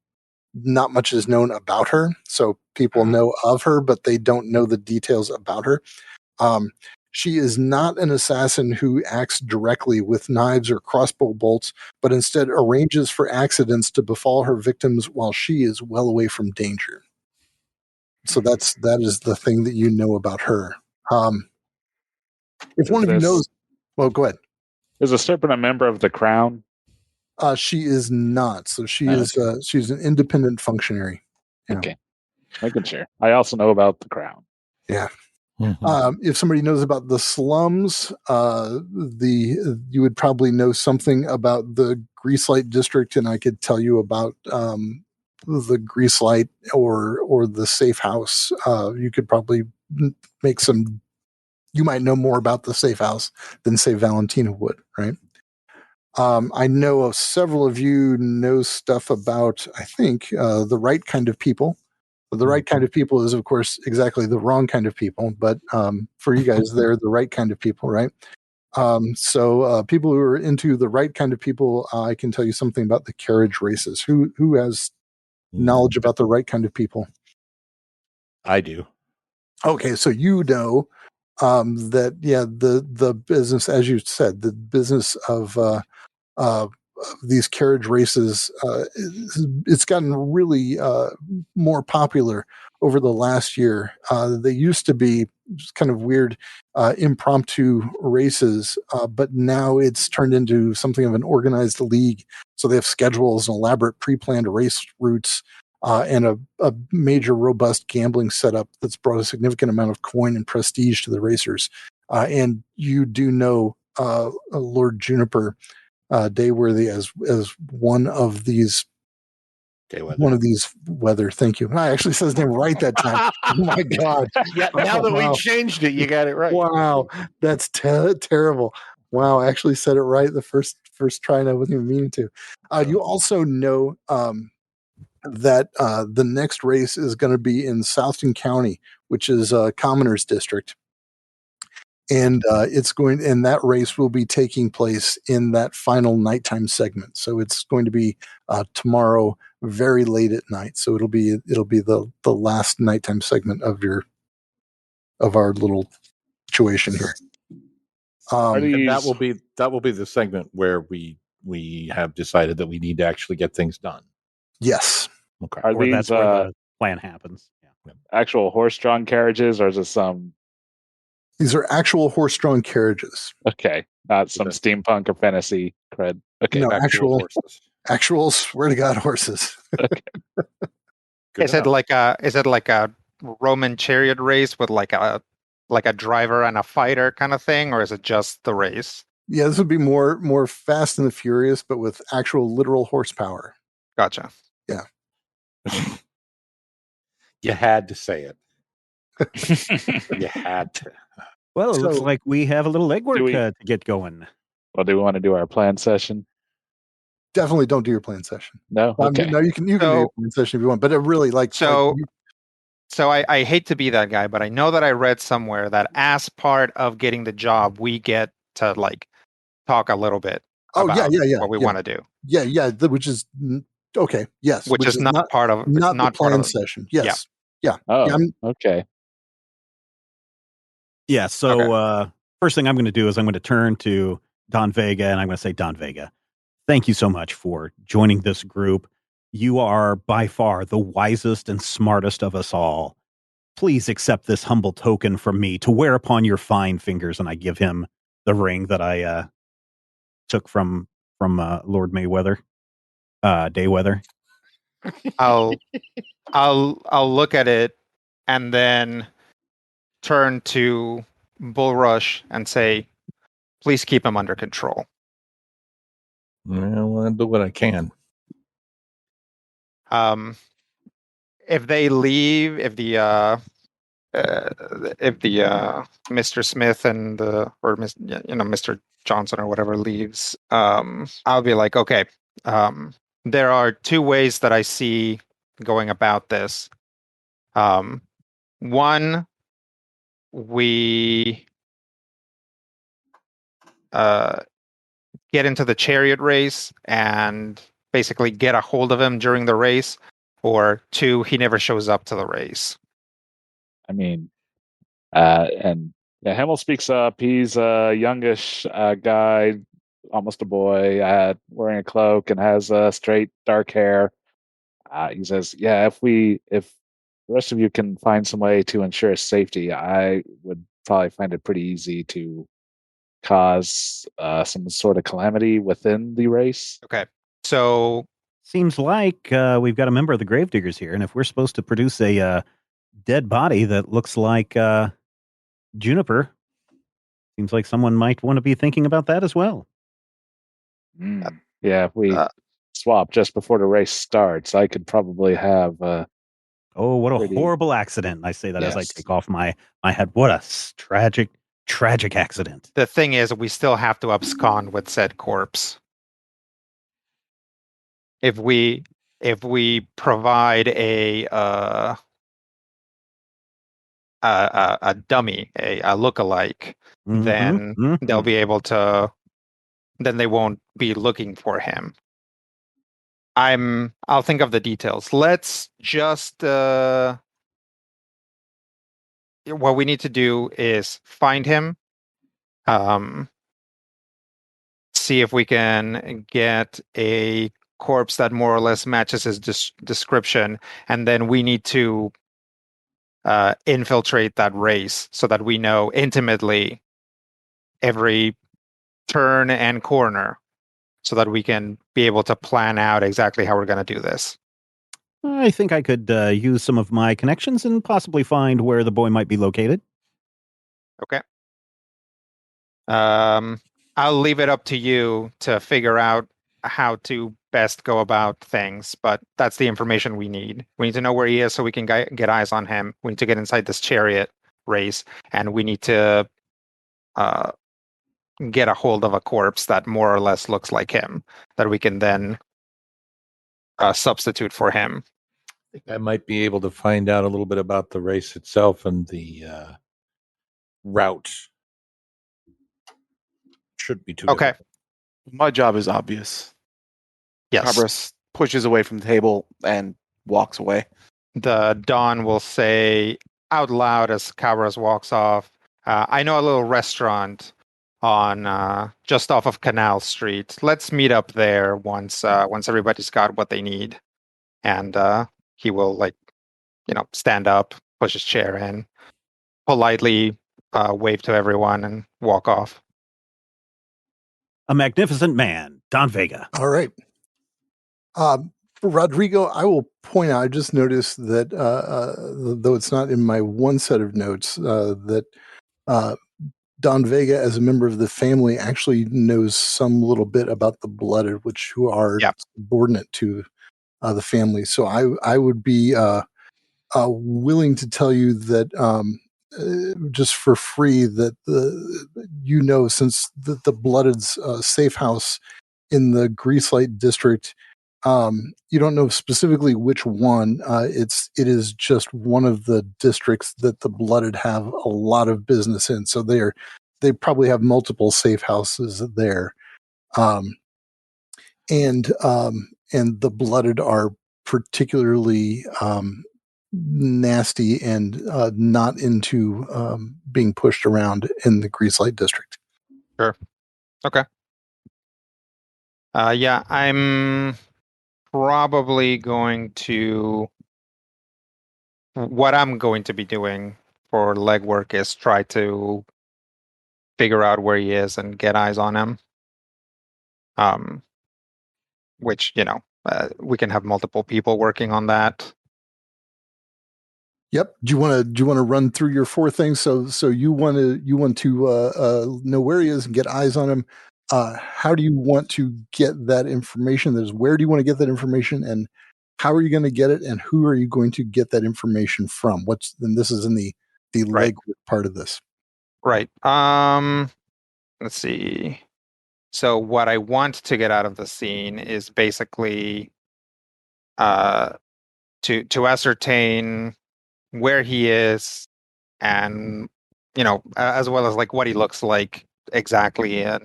C: not much is known about her. So people know of her, but they don't know the details about her. She is not an assassin who acts directly with knives or crossbow bolts, but instead arranges for accidents to befall her victims while she is well away from danger. So that is the thing that you know about her. If one of you knows, well, go ahead.
D: Is the serpent a member of the Crown?
C: She is not. So she's an independent functionary.
D: Okay, making sure. I also know about the Crown.
C: Yeah. If somebody knows about the slums, you would probably know something about the Greaselight district, and I could tell you about the Greaselight or the Safe House. You could probably make some. You might know more about the Safe House than, say, Valentina would, right? I know several of you know stuff about, I think, the right kind of people. The right kind of people is, of course, exactly the wrong kind of people. But for you guys, they're the right kind of people, right? So people who are into the right kind of people, I can tell you something about the carriage races. Who has knowledge about the right kind of people?
E: I do.
C: Okay, so you know that, yeah, the business, as you said, the business of these carriage races, it's gotten really more popular over the last year. They used to be just kind of weird impromptu races, but now it's turned into something of an organized league. So they have schedules and elaborate pre-planned race routes and a major robust gambling setup that's brought a significant amount of coin and prestige to the racers. And you do know Lord Juniper Dayworthy as one of these weather. Thank you. I actually said his name right that time. Oh my God.
E: Yeah. Now that we changed it, you got it right.
C: Wow. That's terrible. Wow. I actually said it right the first try, and I wasn't even meaning to. You also know that the next race is going to be in Southton County, which is a commoner's district. And and that race will be taking place in that final nighttime segment. So it's going to be tomorrow, very late at night. So it'll be the last nighttime segment of our little situation here.
E: And that will be the segment where we have decided that we need to actually get things done.
C: Yes.
B: Okay. Or that's where the plan happens.
D: Yeah. Actual horse-drawn carriages, or is it some?
C: These are actual horse-drawn carriages.
D: Okay, not some steampunk or fantasy cred. Okay,
C: no,
D: actual
C: horses. Actual, swear to God, horses.
D: Okay.
F: Is it like a Roman chariot race with like a driver and a fighter kind of thing, or is it just the race?
C: Yeah, this would be more Fast and the Furious, but with actual literal horsepower.
F: Gotcha.
C: Yeah.
E: You had to say it. You had to.
B: Well, it looks like we have a little legwork to get going.
D: Well, do we want to do our plan session?
C: Definitely don't do your plan session.
D: No? Okay.
C: No, you can do your plan session if you want, but it really
F: So I hate to be that guy, but I know that I read somewhere that as part of getting the job, we get to like talk a little bit about what we want to do.
C: Yeah, which is okay. Yes,
F: which is not part of
C: not the plan
F: part of
C: session. Yes. Yeah.
D: Oh, okay.
B: Yeah. So first thing I'm going to do is I'm going to turn to Don Vega and I'm going to say, Don Vega, thank you so much for joining this group. You are by far the wisest and smartest of us all. Please accept this humble token from me to wear upon your fine fingers. And I give him the ring that I took from Lord Mayweather, Dayweather.
F: I'll look at it and then turn to Bullrush and say, please keep him under control.
E: Well, I'll do what I can.
F: If they leave, if the Mr. Smith and Mr. Johnson or whatever leaves, I'll be like, okay, there are two ways that I see going about this. One, we get into the chariot race and basically get a hold of him during the race, or two, he never shows up to the race.
D: I mean, and Himmel speaks up. He's a youngish guy, almost a boy, wearing a cloak and has straight dark hair. He says, "Yeah, if the rest of you can find some way to ensure safety, I would probably find it pretty easy to cause some sort of calamity within the race."
F: Okay, so
B: seems like we've got a member of the Gravediggers here, and if we're supposed to produce a dead body that looks like Juniper, seems like someone might want to be thinking about that as well.
D: Yeah, if we swap just before the race starts, I could probably have
B: oh, what a horrible accident. I say that as I take off my head. What a tragic accident.
F: The thing is, we still have to abscond with said corpse. If we provide a dummy, a lookalike, then they'll be able to. Then they won't be looking for him. I'll think of the details. Let's just what we need to do is find him. See if we can get a corpse that more or less matches his description, and then we need to infiltrate that race so that we know intimately every turn and corner, so that we can be able to plan out exactly how we're going to do this.
B: I think I could use some of my connections and possibly find where the boy might be located.
F: Okay. I'll leave it up to you to figure out how to best go about things, but that's the information we need. We need to know where he is so we can get eyes on him. We need to get inside this chariot race, and we need to get a hold of a corpse that more or less looks like him, that we can then substitute for him.
E: I think I might be able to find out a little bit about the race itself and the route Should be too
F: Okay.
E: difficult.
G: My job is obvious.
F: Yes.
G: Cabras pushes away from the table and walks away.
F: The Don will say out loud as Cabras walks off, I know a little restaurant on just off of Canal Street. Let's meet up there once everybody's got what they need. And he will stand up, push his chair in, politely wave to everyone and walk off.
B: A magnificent man, Don Vega.
C: All right. For Rodrigo, I will point out, I just noticed that, though it's not in my one set of notes, that Don Vega, as a member of the family, actually knows some little bit about the Blooded, who are subordinate to the family. So I would be willing to tell you that just for free that since the Blooded's safe house in the Greaselight district, you don't know specifically which one. It is just one of the districts that the Blooded have a lot of business in. So they probably have multiple safe houses there, and the Blooded are particularly nasty and not into being pushed around in the Greaselight district.
F: Sure. Okay. Yeah, I'm probably going to. What I'm going to be doing for legwork is try to figure out where he is and get eyes on him. Which we can have multiple people working on that.
C: Yep. Do you want to run through your four things? So you want to know where he is and get eyes on him. How do you want to get that information? Where do you want to get that information, and how are you going to get it, and who are you going to get that information from? This is in the
F: Right.
C: legwork part of this.
F: Right. Let's see. So what I want to get out of the scene is basically to ascertain where he is, and as well as like what he looks like exactly, and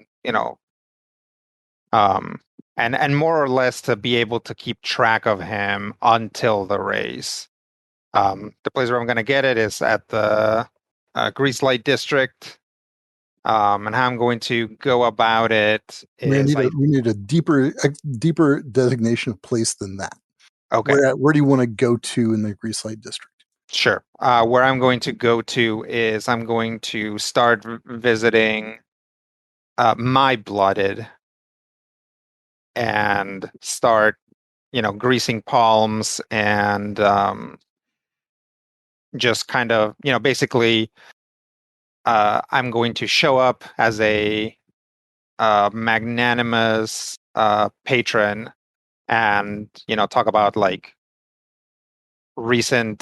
F: and more or less to be able to keep track of him until the race. The place where I'm going to get it is at the Greaselight district. And how I'm going to go about it is
C: we need a deeper designation of place than that.
F: Okay.
C: Where do you want to go to in the Greaselight district?
F: Sure. Where I'm going to go to is I'm going to start visiting my Blooded and start, greasing palms and just kind of, basically, I'm going to show up as a magnanimous patron and, talk about like recent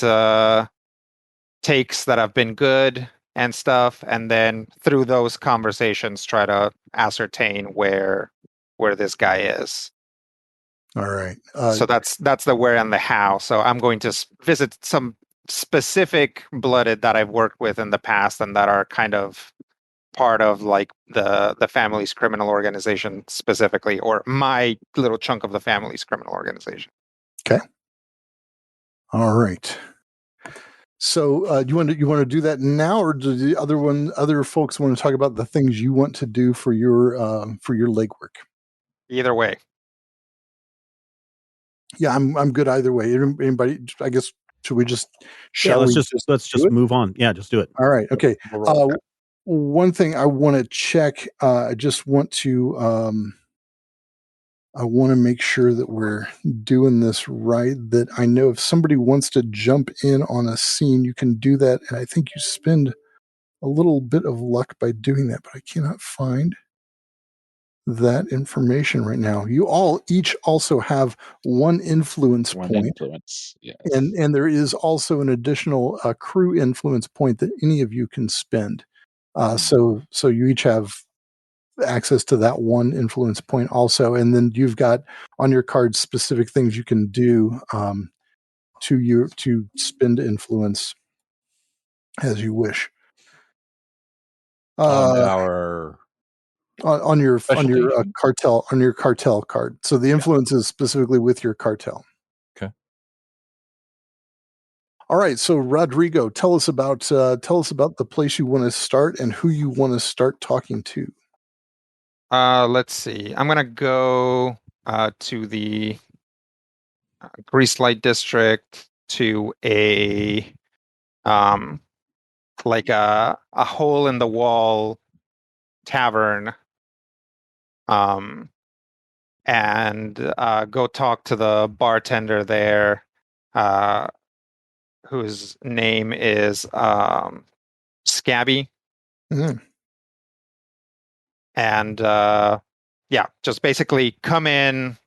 F: takes that have been good and stuff, and then through those conversations try to ascertain where this guy is.
C: All right.
F: So that's the where and the how. So I'm going to visit some specific Blooded that I've worked with in the past and that are kind of part of like the family's criminal organization specifically, or my little chunk of the family's criminal organization.
C: Okay. All right. So you want to do that now, or do the other folks want to talk about the things you want to do for your legwork?
F: Either way.
C: Yeah, I'm good either way. Anybody? I guess should we just?
B: Let's just move on. Yeah, just do it.
C: All right. Okay. One thing I want to check. I just want to. I want to make sure that we're doing this right. That I know if somebody wants to jump in on a scene, you can do that, and I think you spend a little bit of luck by doing that. But I cannot find that information right now. You each also have one influence point.
D: Influence, yes.
C: And there is also an additional crew influence point that any of you can spend. So you each have access to that one influence point also, and then you've got on your card specific things you can do to spend influence as you wish.
E: On our
C: on your cartel card. So the influence is specifically with your cartel.
E: Okay.
C: All right. So Rodrigo, tell us about the place you want to start and who you want to start talking to.
F: Let's see. I'm gonna go to the Grease Light District to a like a hole in the wall tavern, and go talk to the bartender there, whose name is Scabby.
C: Mm-hmm.
F: And yeah, just basically come in,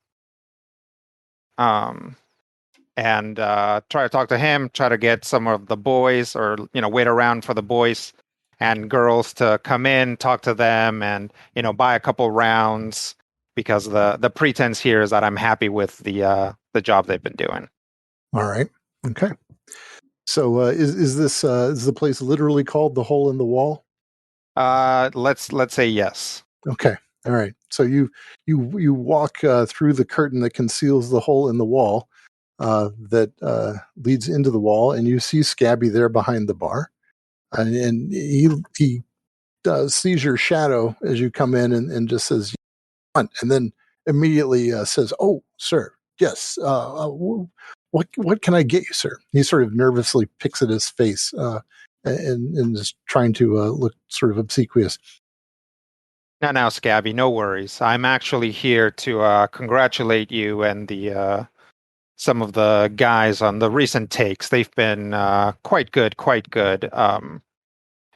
F: and try to talk to him, try to get some of the boys, or wait around for the boys and girls to come in, talk to them, and buy a couple rounds, because the pretense here is that I'm happy with the job they've been doing.
C: All right. Okay. So is the place literally called the Hole in the Wall?
F: Let's say yes.
C: Okay. All right. So you walk through the curtain that conceals the hole in the wall that leads into the wall, and you see Scabby there behind the bar, and he sees your shadow as you come in, and just says, and then immediately says, "Oh, sir, yes. What can I get you, sir?" He sort of nervously picks at his face and is trying to look sort of obsequious.
F: Now, Scabby, no worries. I'm actually here to congratulate you and the some of the guys on the recent takes. They've been quite good, quite good. Do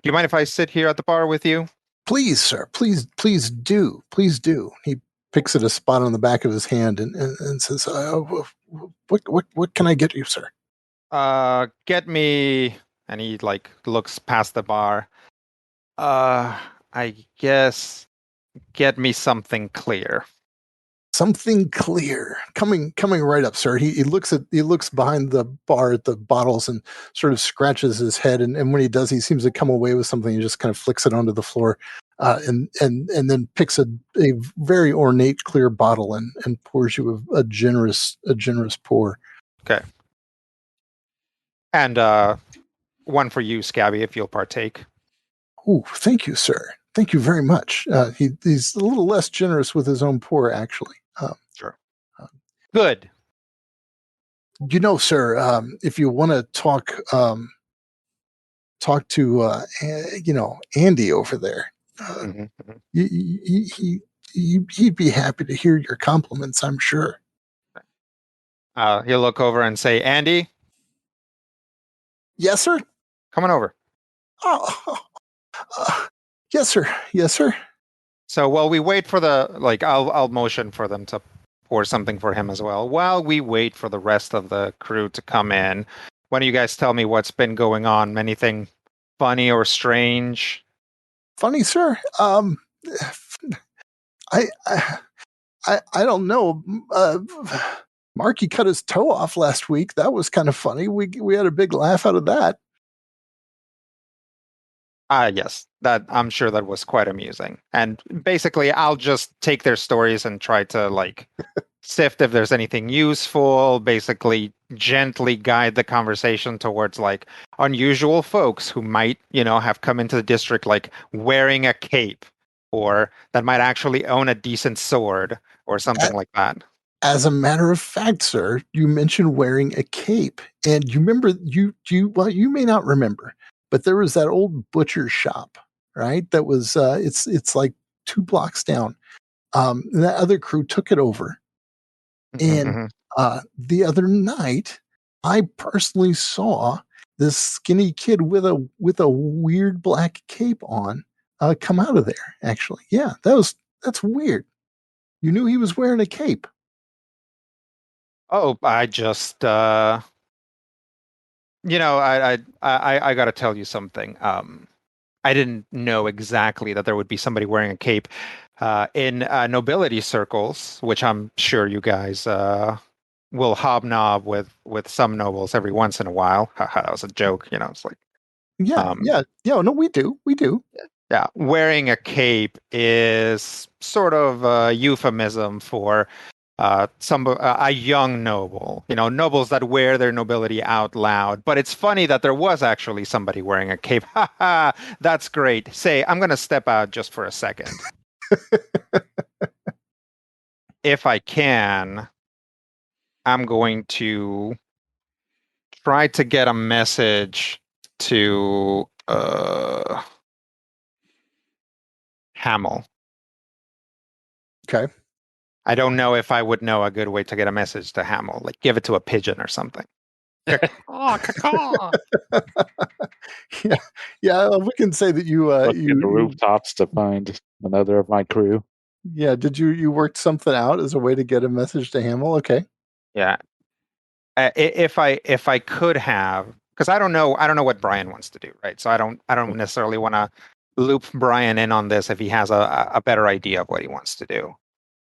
F: you mind if I sit here at the bar with you?
C: Please, sir. Please do. Please do. He picks at a spot on the back of his hand and says, "What can I get you, sir?"
F: Get me. And he looks past the bar. I guess get me something clear.
C: Something clear. Coming right up, sir. He looks behind the bar at the bottles and sort of scratches his head, and when he does, he seems to come away with something. He just kind of flicks it onto the floor, and then picks a very ornate clear bottle and pours you a generous pour.
F: Okay. And one for you, Scabby, if you'll partake.
C: Oh, thank you, sir. Thank you very much. He's a little less generous with his own pour, actually.
F: Sure. Good.
C: Sir, if you want to talk to Andy over there, he'd be happy to hear your compliments, I'm sure.
F: He'll look over and say, "Andy."
C: Yes, sir.
F: Come on over.
C: Oh, yes, sir. Yes, sir.
F: So while we wait for I'll motion for them to pour something for him as well. While we wait for the rest of the crew to come in, why don't you guys tell me what's been going on? Anything funny or strange?
C: Funny, sir. I don't know. Marky cut his toe off last week. That was kind of funny. We had a big laugh out of that.
F: Yes, that I'm sure that was quite amusing. And basically, I'll just take their stories and try to sift if there's anything useful. Basically, gently guide the conversation towards unusual folks who might, have come into the district wearing a cape, or that might actually own a decent sword or something like that.
C: As a matter of fact, sir, you mentioned wearing a cape, and you remember you may not remember, but there was that old butcher shop, right? That was it's like 2 blocks down. That other crew took it over, and the other night, I personally saw this skinny kid with a weird black cape on come out of there. Actually, yeah, that's weird. You knew he was wearing a cape.
F: Oh, I just I got to tell you something. I didn't know exactly that there would be somebody wearing a cape in nobility circles, which I'm sure you guys will hobnob with some nobles every once in a while. That was a joke, it's like.
C: Yeah. No, we do.
F: Yeah, wearing a cape is sort of a euphemism for a young noble. Nobles that wear their nobility out loud. But it's funny that there was actually somebody wearing a cape. Ha ha! That's great. Say, I'm going to step out just for a second. If I can, I'm going to try to get a message to Hamel.
C: Okay.
F: I don't know if I would know a good way to get a message to Hamel, like give it to a pigeon or something.
C: Yeah, we can say that you
D: Look in the rooftops to find another of my crew.
C: Yeah, did you work something out as a way to get a message to Hamel? Okay.
F: Yeah. If I could have, because I don't know what Brian wants to do, right? So I don't necessarily want to loop Brian in on this if he has a better idea of what he wants to do.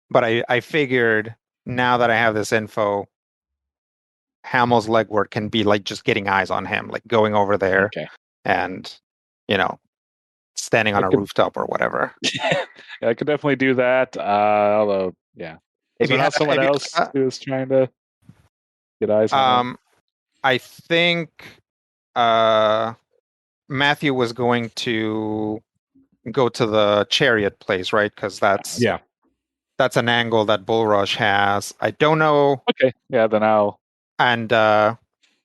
F: But I figured now that I have this info, Hamel's legwork can be like just getting eyes on him, like going over there and standing on a rooftop or whatever.
D: I could definitely do that. Although, if you have someone else who is trying to get eyes on him.
F: I think Matthew was going to go to the chariot place, right? Because that's an angle that Bull Rush has. I don't know.
D: Okay, yeah, then I'll.
F: And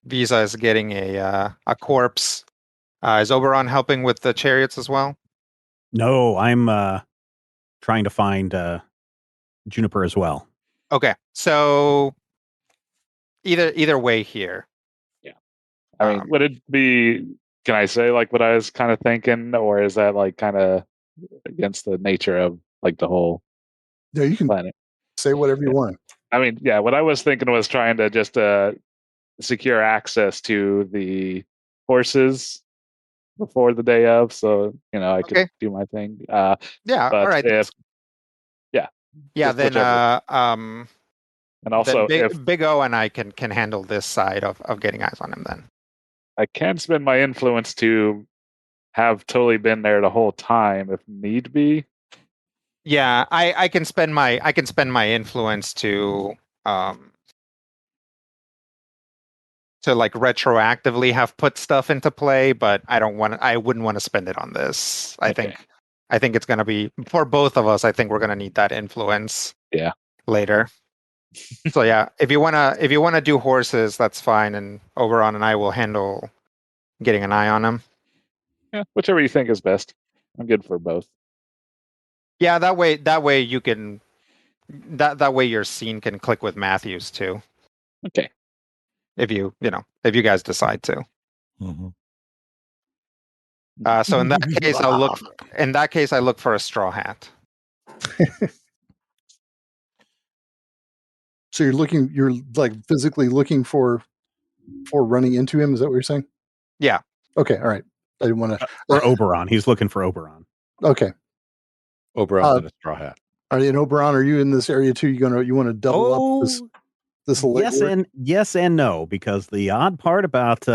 F: Visa is getting a corpse. Is Oberon helping with the chariots as well?
B: No, I'm trying to find Juniper as well.
F: Okay, so either way here.
D: Yeah, I mean, would it be? Can I say like what I was kind of thinking, or is that like kind of against the nature of like the whole?
C: Yeah, you can
D: planet.
C: Say whatever you want.
D: I mean, yeah, what I was thinking was trying to just secure access to the horses before the day of, so I could do my thing.
F: Yeah,
D: but
F: all right. Then
D: and also
F: then Big O and I can handle this side of getting eyes on him. Then
D: I can spend my influence to have totally been there the whole time if need be.
F: Yeah, I can spend my influence to like retroactively have put stuff into play, but I wouldn't want to spend it on this. I think it's going to be for both of us. I think we're going to need that influence.
D: Yeah.
F: Later. So yeah, if you wanna do horses, that's fine, and Oberon and I will handle getting an eye on them.
D: Yeah, whichever you think is best. I'm good for both.
F: Yeah, that way you can that way your scene can click with Matthews too.
D: Okay.
F: If you guys decide to.
E: Mm-hmm.
F: So in that case I look for a straw hat.
C: So you're like physically looking for running into him. Is that what you're saying?
F: Yeah.
C: Okay. All right. I didn't want to.
B: Or Oberon. He's looking for Oberon.
C: Okay.
E: Oberon in a straw hat.
C: Are you in Oberon? Are you in this area too? You want to double up this
B: yes and no, because the odd part about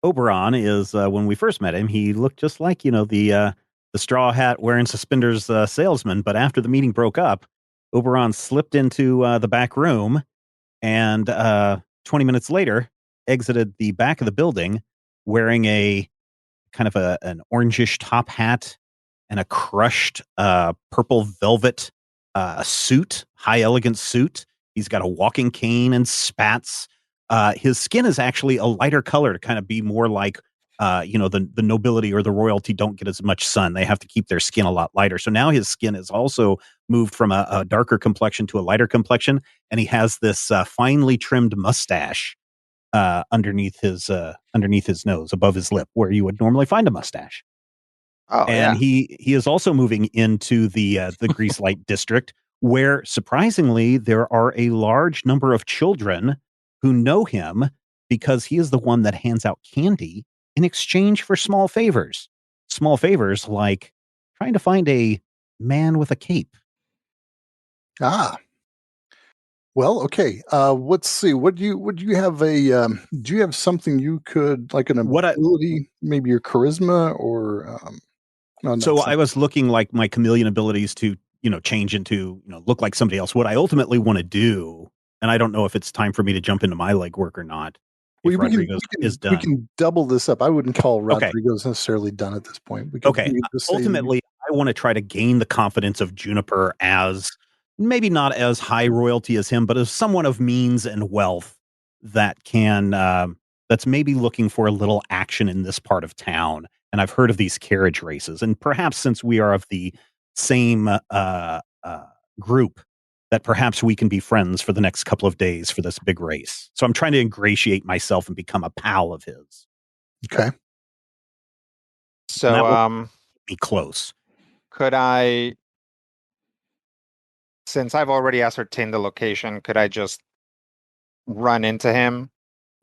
B: Oberon is when we first met him, he looked just like the straw hat wearing suspenders salesman. But after the meeting broke up, Oberon slipped into the back room and 20 minutes later exited the back of the building wearing a kind of an orangish top hat and a crushed purple velvet suit, high elegant suit. He's got a walking cane and spats. His skin is actually a lighter color to kind of be more like the nobility or the royalty don't get as much sun. They have to keep their skin a lot lighter. So now his skin is also moved from a darker complexion to a lighter complexion. And he has this finely trimmed mustache underneath his nose, above his lip, where you would normally find a mustache.
F: Oh,
B: and he is also moving into the Grease Light district, where surprisingly there are a large number of children who know him because he is the one that hands out candy in exchange for small favors. Small favors like trying to find a man with a cape.
C: Ah. Well, okay. Let's see. Would you have do you have something you could, like an ability, maybe your charisma or
B: So I was looking like my chameleon abilities to, change into, look like somebody else. What I ultimately want to do, and I don't know if it's time for me to jump into my legwork or not. If Rodrigo's is done,
C: we can double this up. I wouldn't call Rodrigo's necessarily done at this point. We can just
B: ultimately, I want to try to gain the confidence of Juniper as maybe not as high royalty as him, but as someone of means and wealth that can, that's maybe looking for a little action in this part of town. And I've heard of these carriage races, and perhaps since we are of the same group, that perhaps we can be friends for the next couple of days for this big race. So I'm trying to ingratiate myself and become a pal of his.
C: Okay.
F: So,
B: be close.
F: Could I, since I've already ascertained the location, could I just run into him?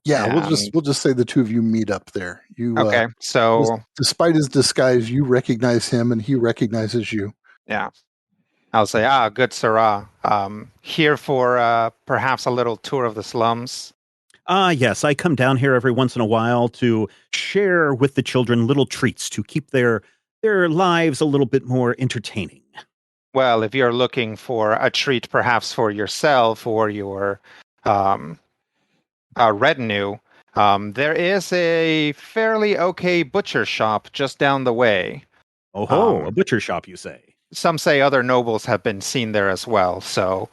C: Yeah, we'll just say the two of you meet up there.
F: Okay, so
C: despite his disguise, you recognize him and he recognizes you.
F: Yeah. I'll say, good Sarah. Here for perhaps a little tour of the slums.
B: Yes, I come down here every once in a while to share with the children little treats to keep their lives a little bit more entertaining.
F: Well, if you're looking for a treat perhaps for yourself or your retinue, there is a fairly okay butcher shop just down the way.
B: A butcher shop, you say?
F: Some say other nobles have been seen there as well, so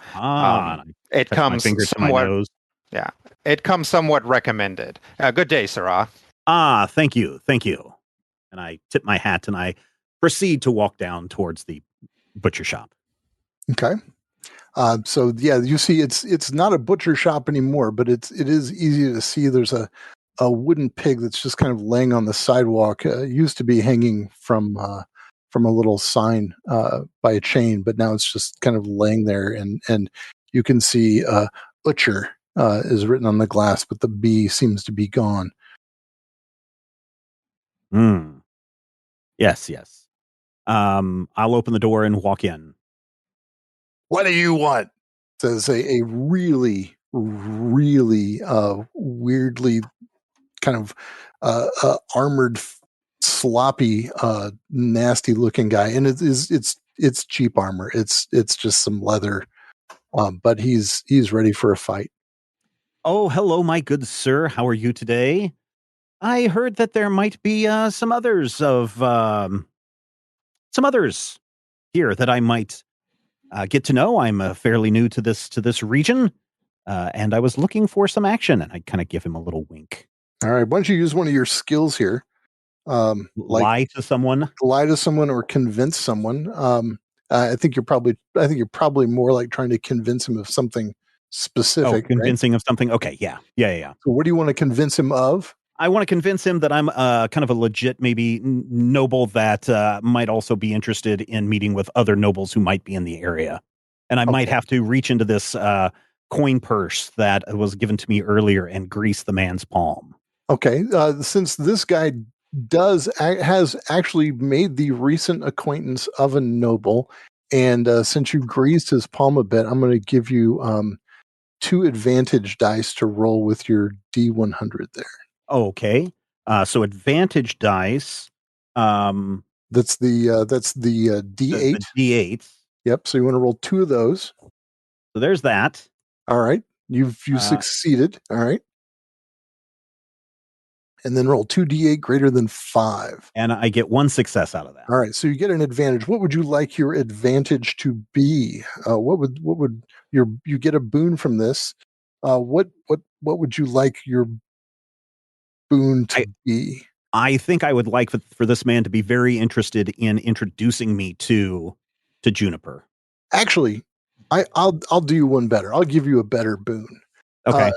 F: it comes somewhat. Yeah, it comes somewhat recommended. Good day, Sarah.
B: Thank you. And I tip my hat and I proceed to walk down towards the butcher shop.
C: Okay. So yeah, you see, it's not a butcher shop anymore, but it is easy to see. There's a wooden pig that's just kind of laying on the sidewalk. Used to be hanging from a little sign by a chain, but now it's just kind of laying there, and you can see butcher is written on the glass, but the B seems to be gone.
B: Yes. I'll open the door and walk in.
C: What do you want? Says a really, really weirdly kind of armored, sloppy, nasty looking guy, and it's cheap armor. It's just some leather, but he's ready for a fight.
B: Oh, hello, my good sir. How are you today? I heard that there might be some others here that I might get to know. I'm fairly new to this region, and I was looking for some action. And I kind of give him a little wink.
C: All right, why don't you use one of your skills here?
B: Lie to someone,
C: or convince someone. I think you're probably more like trying to convince him of something specific.
B: Convincing of something. Okay, yeah.
C: So what do you want to convince him of?
B: I want to convince him that I'm kind of a legit, maybe noble that might also be interested in meeting with other nobles who might be in the area. And I might have to reach into this coin purse that was given to me earlier and grease the man's palm.
C: Okay. Since this guy has actually made the recent acquaintance of a noble, and since you greased his palm a bit, I'm going to give you 2 advantage dice to roll with your D100 there.
B: Okay. So advantage dice.
C: That's the D8.
B: The D8.
C: Yep. So you want to roll 2 of those.
B: So there's that.
C: All right. You succeeded. All right. And then roll 2 D8 greater than 5.
B: And I get 1 success out of that.
C: All right. So you get an advantage. What would you like your advantage to be? What would you get a boon from this? What would you like your boon to be?
B: I think I would like for this man to be very interested in introducing me to Juniper.
C: Actually, I'll do you one better. I'll give you a better boon.
B: Okay.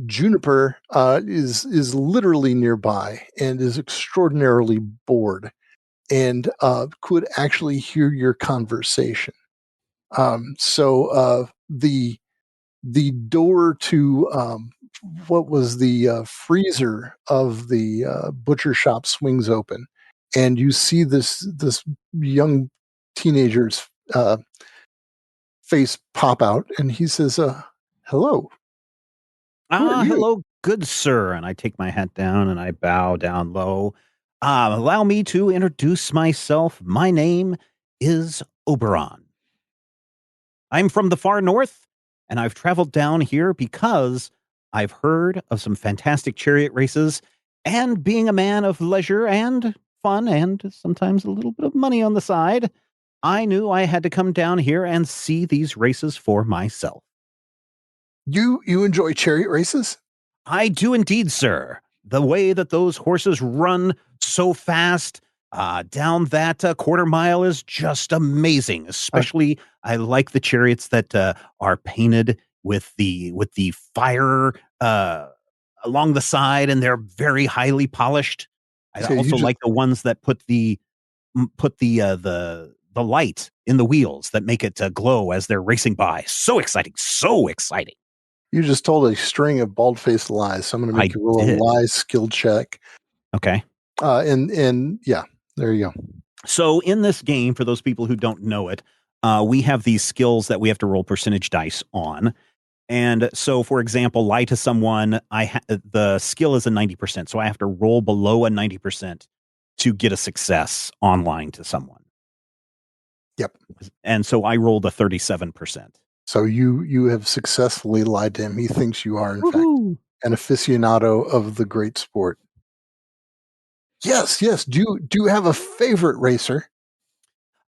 C: Juniper is literally nearby and is extraordinarily bored and could actually hear your conversation. So the door to what was the freezer of the butcher shop swings open, and you see this young teenager's face pop out, and he says, "Hello."
B: Hello, good sir. And I take my hat down and I bow down low. Allow me to introduce myself. My name is Oberon. I'm from the far north, and I've traveled down here because I've heard of some fantastic chariot races, and being a man of leisure and fun and sometimes a little bit of money on the side, I knew I had to come down here and see these races for myself.
C: You enjoy chariot races?
B: I do indeed, sir. The way that those horses run so fast down that quarter mile is just amazing. Especially, I like the chariots that are painted with the fire along the side, and they're very highly polished. I also like the ones that put the light in the wheels that make it glow as they're racing by. So exciting! So exciting!
C: You just told a string of bald-faced lies, so I'm going to make you roll a lie skill check.
B: Okay.
C: And yeah, there you go.
B: So in this game, for those people who don't know it, we have these skills that we have to roll percentage dice on. And so, for example, lie to someone, the skill is a 90%. So I have to roll below a 90% to get a success on lying to someone.
C: Yep.
B: And so I rolled a 37%.
C: So you have successfully lied to him. He thinks you are, in fact, an aficionado of the great sport. Yes. Do you have a favorite racer?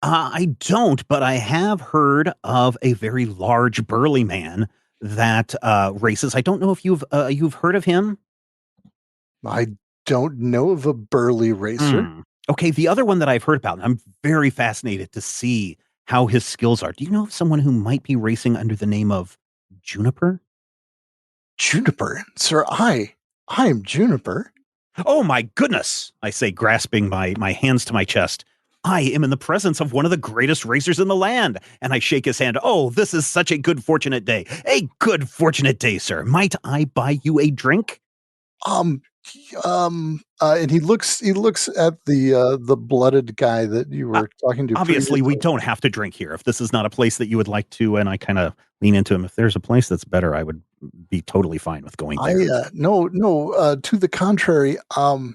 B: I don't, but I have heard of a very large, burly man that races. I don't know if you've heard of him.
C: I don't know of a burly racer.
B: Okay, the other one that I've heard about, and I'm very fascinated to see how his skills are. Do you know of someone who might be racing under the name of Juniper?
C: Juniper? Sir, I am Juniper.
B: Oh my goodness, I say, grasping my hands to my chest. I am in the presence of one of the greatest racers in the land. And I shake his hand. Oh, this is such a good fortunate day. A good fortunate day, sir. Might I buy you a drink?
C: And he looks at the blooded guy that you were talking to.
B: Obviously, we don't have to drink here. If this is not a place that you would like to, and I kind of lean into him. If there's a place that's better, I would be totally fine with going there.
C: No. To the contrary, I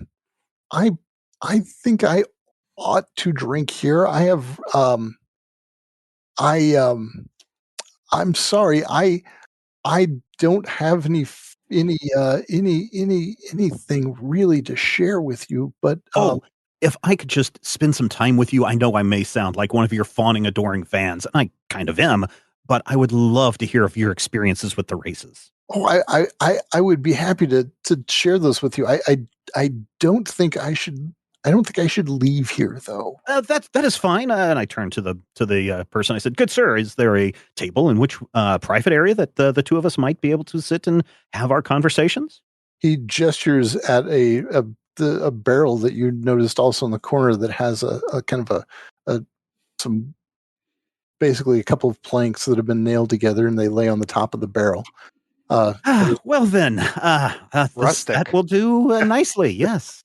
C: think I ought to drink here. I have I'm sorry. I don't have anything really to share with you, but
B: if I could just spend some time with you, I know I may sound like one of your fawning, adoring fans, and I kind of am, but I would love to hear of your experiences with the races.
C: Oh, I would be happy to share those with you. I don't think I should. I don't think I should leave here, though.
B: That is fine. And I turned to the person. I said, "Good sir, is there a table in which private area that the two of us might be able to sit and have our conversations?"
C: He gestures at a barrel that you noticed also in the corner that has a kind of some basically a couple of planks that have been nailed together and they lay on the top of the barrel.
B: Well then, that will do nicely. Yes.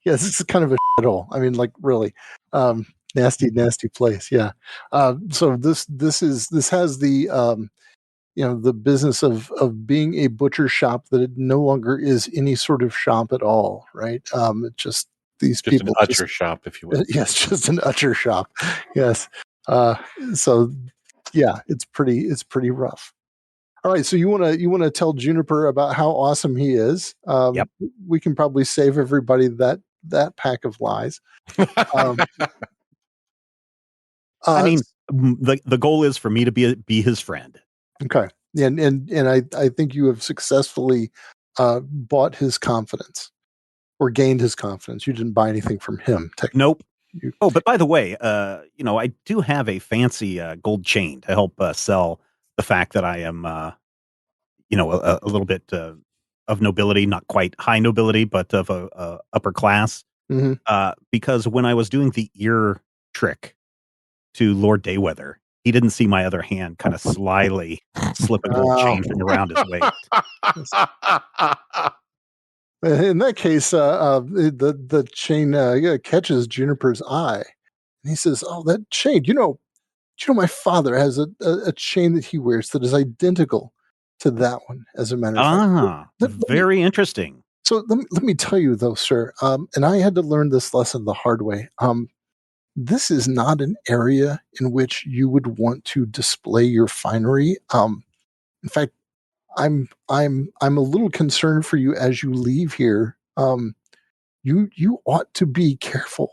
C: Yes, this is kind of a shithole. I mean, like really, nasty place. Yeah. So this has the the business of being a butcher shop that it no longer is any sort of shop at all, right? It's just these
E: just
C: people
E: an utcher shop, if you will.
C: Yes, just an utcher shop. Yes. So yeah, it's pretty rough. All right, so you want to tell Juniper about how awesome he is.
B: Yep.
C: We can probably save everybody that pack of lies.
B: I mean, the goal is for me to be his friend.
C: Okay, and I think you have successfully bought his confidence or gained his confidence. You didn't buy anything from him.
B: Nope. But by the way, I do have a fancy gold chain to help sell the fact that I am, a little bit of nobility, not quite high nobility, but of a upper class.
C: Mm-hmm.
B: Because when I was doing the ear trick to Lord Dayweather, he didn't see my other hand kind of slyly slip a gold chain from around his waist.
C: In that case, the chain catches Juniper's eye, and he says, "Oh, that chain! You know, my father has a chain that he wears that is identical to that one. As a matter of fact,
B: very interesting.
C: So let me tell you though, sir, and I had to learn this lesson the hard way. This is not an area in which you would want to display your finery. In fact, I'm a little concerned for you as you leave here. You ought to be careful.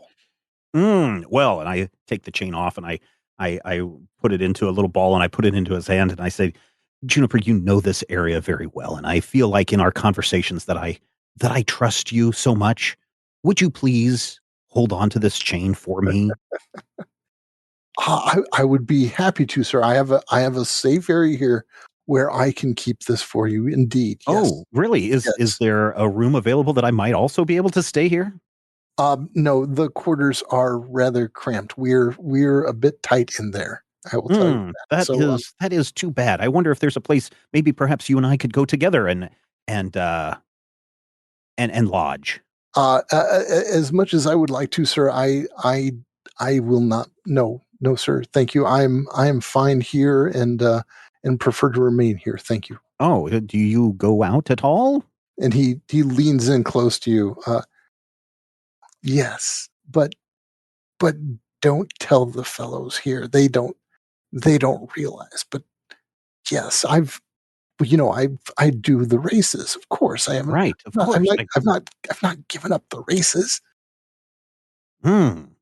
B: Well, and I take the chain off and I put it into a little ball and I put it into his hand and I say, Juniper, you know this area very well, and I feel like in our conversations that I trust you so much. Would you please hold on to this chain for me?
C: I would be happy to, sir. I have a safe area here where I can keep this for you. Indeed. Yes.
B: Oh, really? Is
C: Yes.
B: there a room available that I might also be able to stay here?
C: No, the quarters are rather cramped. We're a bit tight in there. I will tell you that. So,
B: That is too bad. I wonder if there's a place maybe perhaps you and I could go together and and lodge.
C: as much as I would like to, sir, I will not. No, no, sir. Thank you. I am fine here and prefer to remain here. Thank you.
B: Oh, do you go out at all?
C: And he leans in close to you. Yes, but don't tell the fellows here. They don't realize. But yes, I do the races. Of course, I haven't.
B: Right, of course.
C: I've not given up the races.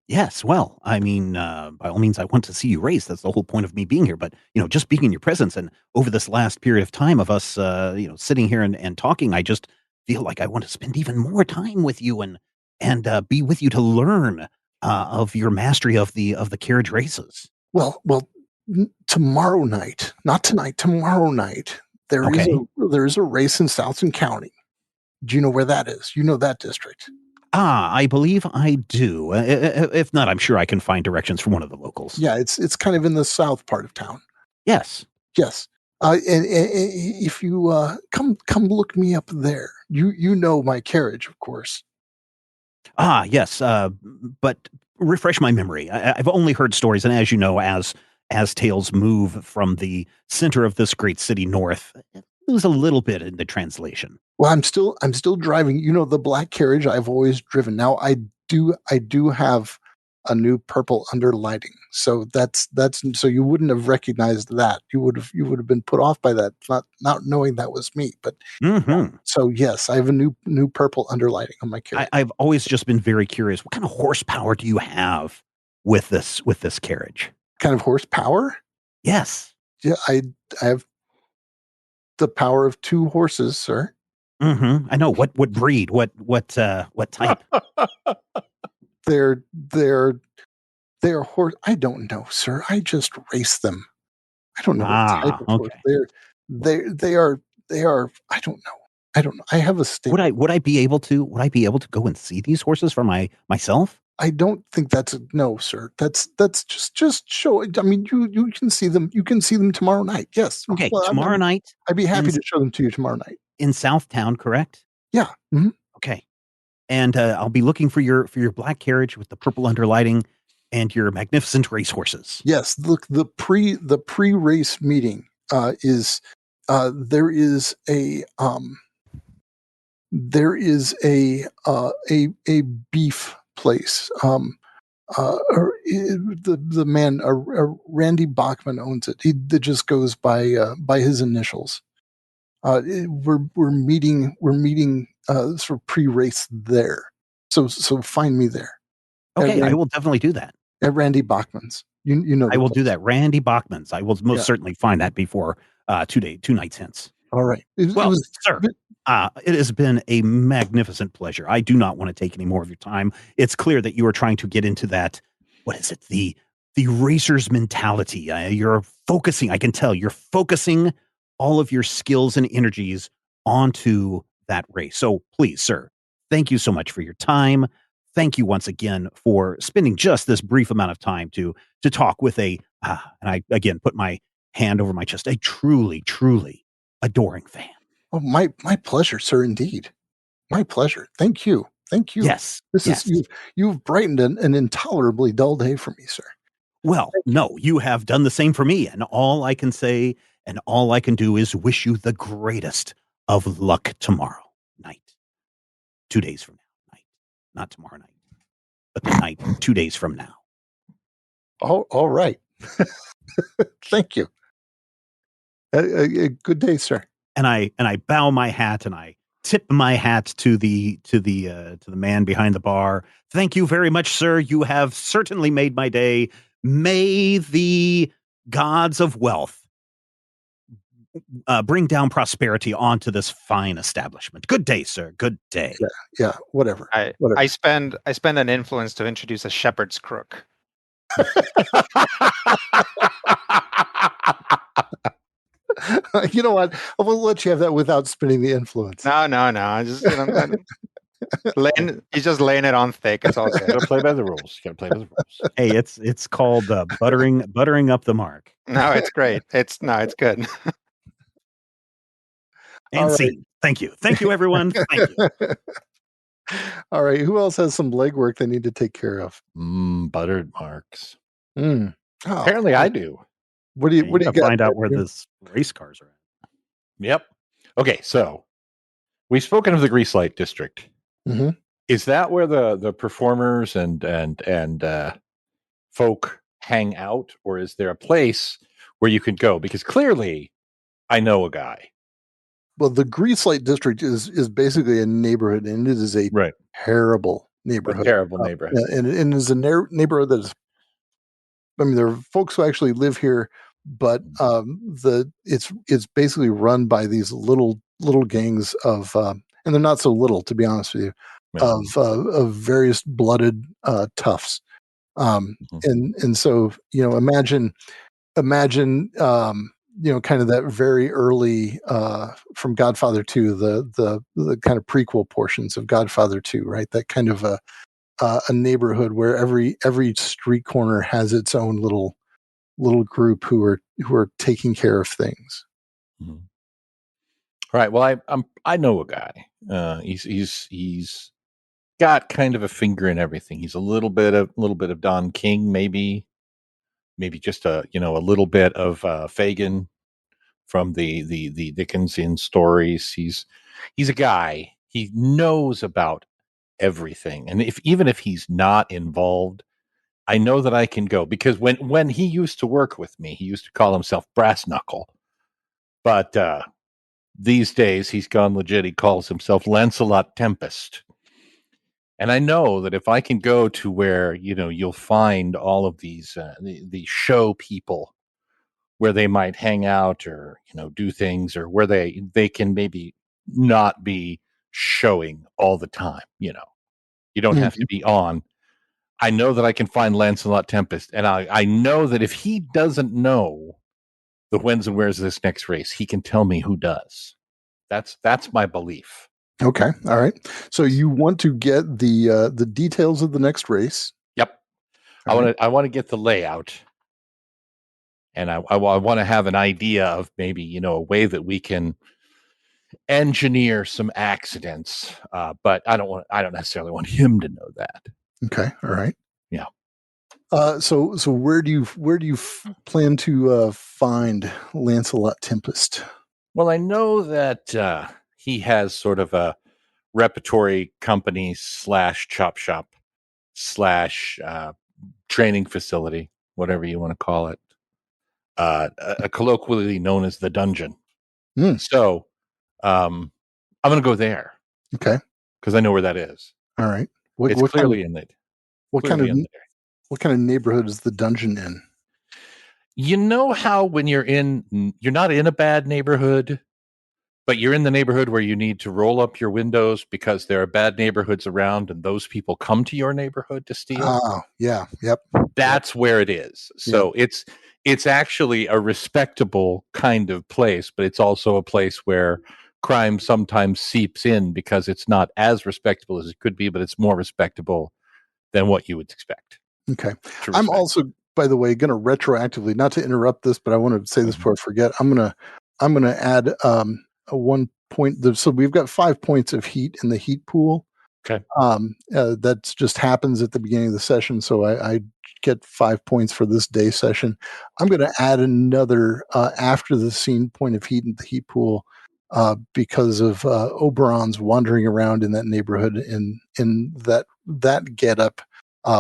B: Yes. Well, I mean, by all means, I want to see you race. That's the whole point of me being here. But just being in your presence and over this last period of time of us, sitting here and talking, I just feel like I want to spend even more time with you and be with you to learn of your mastery of the carriage races.
C: Well, tomorrow night, not tonight, tomorrow night,
B: Okay.
C: there is a race in Southern County. Do you know where that is? You know that district.
B: I believe I do. If not, I'm sure I can find directions from one of the locals.
C: Yeah, it's kind of in the south part of town.
B: Yes.
C: Yes. And if you come look me up there, you know my carriage, of course.
B: Yes. But refresh my memory. I've only heard stories, and as you know, as tales move from the center of this great city north, lose a little bit in the translation.
C: Well, I'm still driving. You know the black carriage I've always driven. Now I do have a new purple underlighting. So that's so you wouldn't have recognized that. You would have been put off by that, not knowing that was me. But so yes, I have a new purple underlighting on my carriage.
B: I've always just been very curious. What kind of horsepower do you have with this carriage?
C: Kind of horsepower?
B: Yes.
C: Yeah, I have the power of 2 horses, sir.
B: I know. What breed? What type?
C: They're horse. I don't know, sir. I just race them. I don't know what type of horse. They are. I don't know. I don't know. I have a stable.
B: Would I be able to go and see these horses for myself?
C: I don't think that's no, sir. That's just show. I mean, you can see them. You can see them tomorrow night. Yes.
B: Okay, well, tomorrow night.
C: I'd be happy to show them to you tomorrow night
B: in Southtown. Correct?
C: Yeah. Mm-hmm.
B: Okay. And I'll be looking for your black carriage with the purple underlighting and your magnificent racehorses.
C: Yes. Look, the pre-race meeting is there is a beef place. The man Randy Bachman owns it. He just goes by his initials. We're meeting for pre-race there. So find me there.
B: Okay, I will definitely do that.
C: At Randy Bachman's. You know
B: I will do that. Randy Bachman's. I will most certainly find that before 2 nights hence.
C: All right.
B: Sir, it has been a magnificent pleasure. I do not want to take any more of your time. It's clear that you are trying to get into that. What is it? The racer's mentality. You're focusing. I can tell you're focusing all of your skills and energies onto that race. So please, sir, thank you so much for your time. Thank you once again for spending just this brief amount of time to talk with and I again put my hand over my chest, a truly, truly adoring fan.
C: Oh, my pleasure, sir. Indeed, my pleasure. Thank you.
B: Yes,
C: you've brightened an intolerably dull day for me, sir.
B: Well, no, you have done the same for me, and all I can say and all I can do is wish you the greatest of luck tomorrow night. 2 days from now. Not tomorrow night, but the night 2 days from now.
C: Oh, all right. Thank you. Good day, sir.
B: And I bow my hat and I tip my hat to the man behind the bar. Thank you very much, sir. You have certainly made my day. May the gods of wealth bring down prosperity onto this fine establishment. Good day, sir. Good day.
C: Yeah. Whatever.
F: I spend an influence to introduce a shepherd's crook.
C: You know what? I will let you have that without spinning the influence.
F: No. I just he's just laying it on thick. It's all good.
E: Gotta play by the rules.
B: Hey, it's called buttering up the mark.
F: No, it's great. It's good.
B: And scene. Thank you, everyone. Thank you.
C: All right. Who else has some legwork they need to take care of?
E: Buttered marks.
C: Oh,
E: apparently, I do.
C: What do you
B: find out where this race cars are at?
E: Yep. Okay, so we've spoken of the Grease Light District.
C: Mm-hmm.
E: Is that where the performers and folk hang out, or is there a place where you can go? Because clearly, I know a guy.
C: Well, the Grease Light District is basically a neighborhood, and it is a terrible neighborhood. And it is a neighborhood that is. I mean, there are folks who actually live here, but it's basically run by these little gangs of, and they're not so little, to be honest with you, of various blooded toughs. And so, imagine kind of that very early from Godfather 2, the kind of prequel portions of Godfather 2, right? That kind of a neighborhood where every street corner has its own little group who are taking care of things.
E: Mm-hmm. Right. Well, I know a guy. He's got kind of a finger in everything. He's a little bit of Don King, maybe just a little bit of Fagin from the Dickensian stories. He's a guy. He knows about everything, and even if he's not involved, I know that I can go, because when he used to work with me, he used to call himself Brass Knuckle, but these days he's gone legit. He calls himself Lancelot Tempest. And I know that if I can go to where you'll find all of these the show people, where they might hang out or do things, or where they can maybe not be showing all the time. You don't have to be on. I know that I can find Lancelot Tempest, and I know that if he doesn't know the whens and wheres of this next race, he can tell me who does. That's my belief.
C: Okay, all right. So you want to get the details of the next race?
E: Yep. I want to get the layout, and I want to have an idea of maybe a way that we can engineer some accidents. But I don't necessarily want him to know that.
C: Okay. All right.
E: Yeah.
C: So where do you plan to find Lancelot Tempest?
E: Well, I know that he has sort of a repertory company / chop shop / training facility, whatever you want to call it, colloquially known as the dungeon. So I'm going to go there.
C: Okay.
E: Because I know where that is.
C: All right.
E: It's clearly in it.
C: What kind of neighborhood is the dungeon in?
E: You know how when you're not in a bad neighborhood, but you're in the neighborhood where you need to roll up your windows because there are bad neighborhoods around, and those people come to your neighborhood to steal?
C: Oh, yeah. Yep.
E: That's where it is. So it's actually a respectable kind of place, but it's also a place where crime sometimes seeps in, because it's not as respectable as it could be, but it's more respectable than what you would expect.
C: Okay. I'm also, by the way, going to retroactively, not to interrupt this, but I want to say this before I forget. I'm going to add a 1 point. So we've got 5 points of heat in the heat pool.
E: Okay.
C: That just happens at the beginning of the session. So I get 5 points for this day session. I'm going to add another after the scene point of heat in the heat pool because of Oberon's wandering around in that neighborhood in that getup,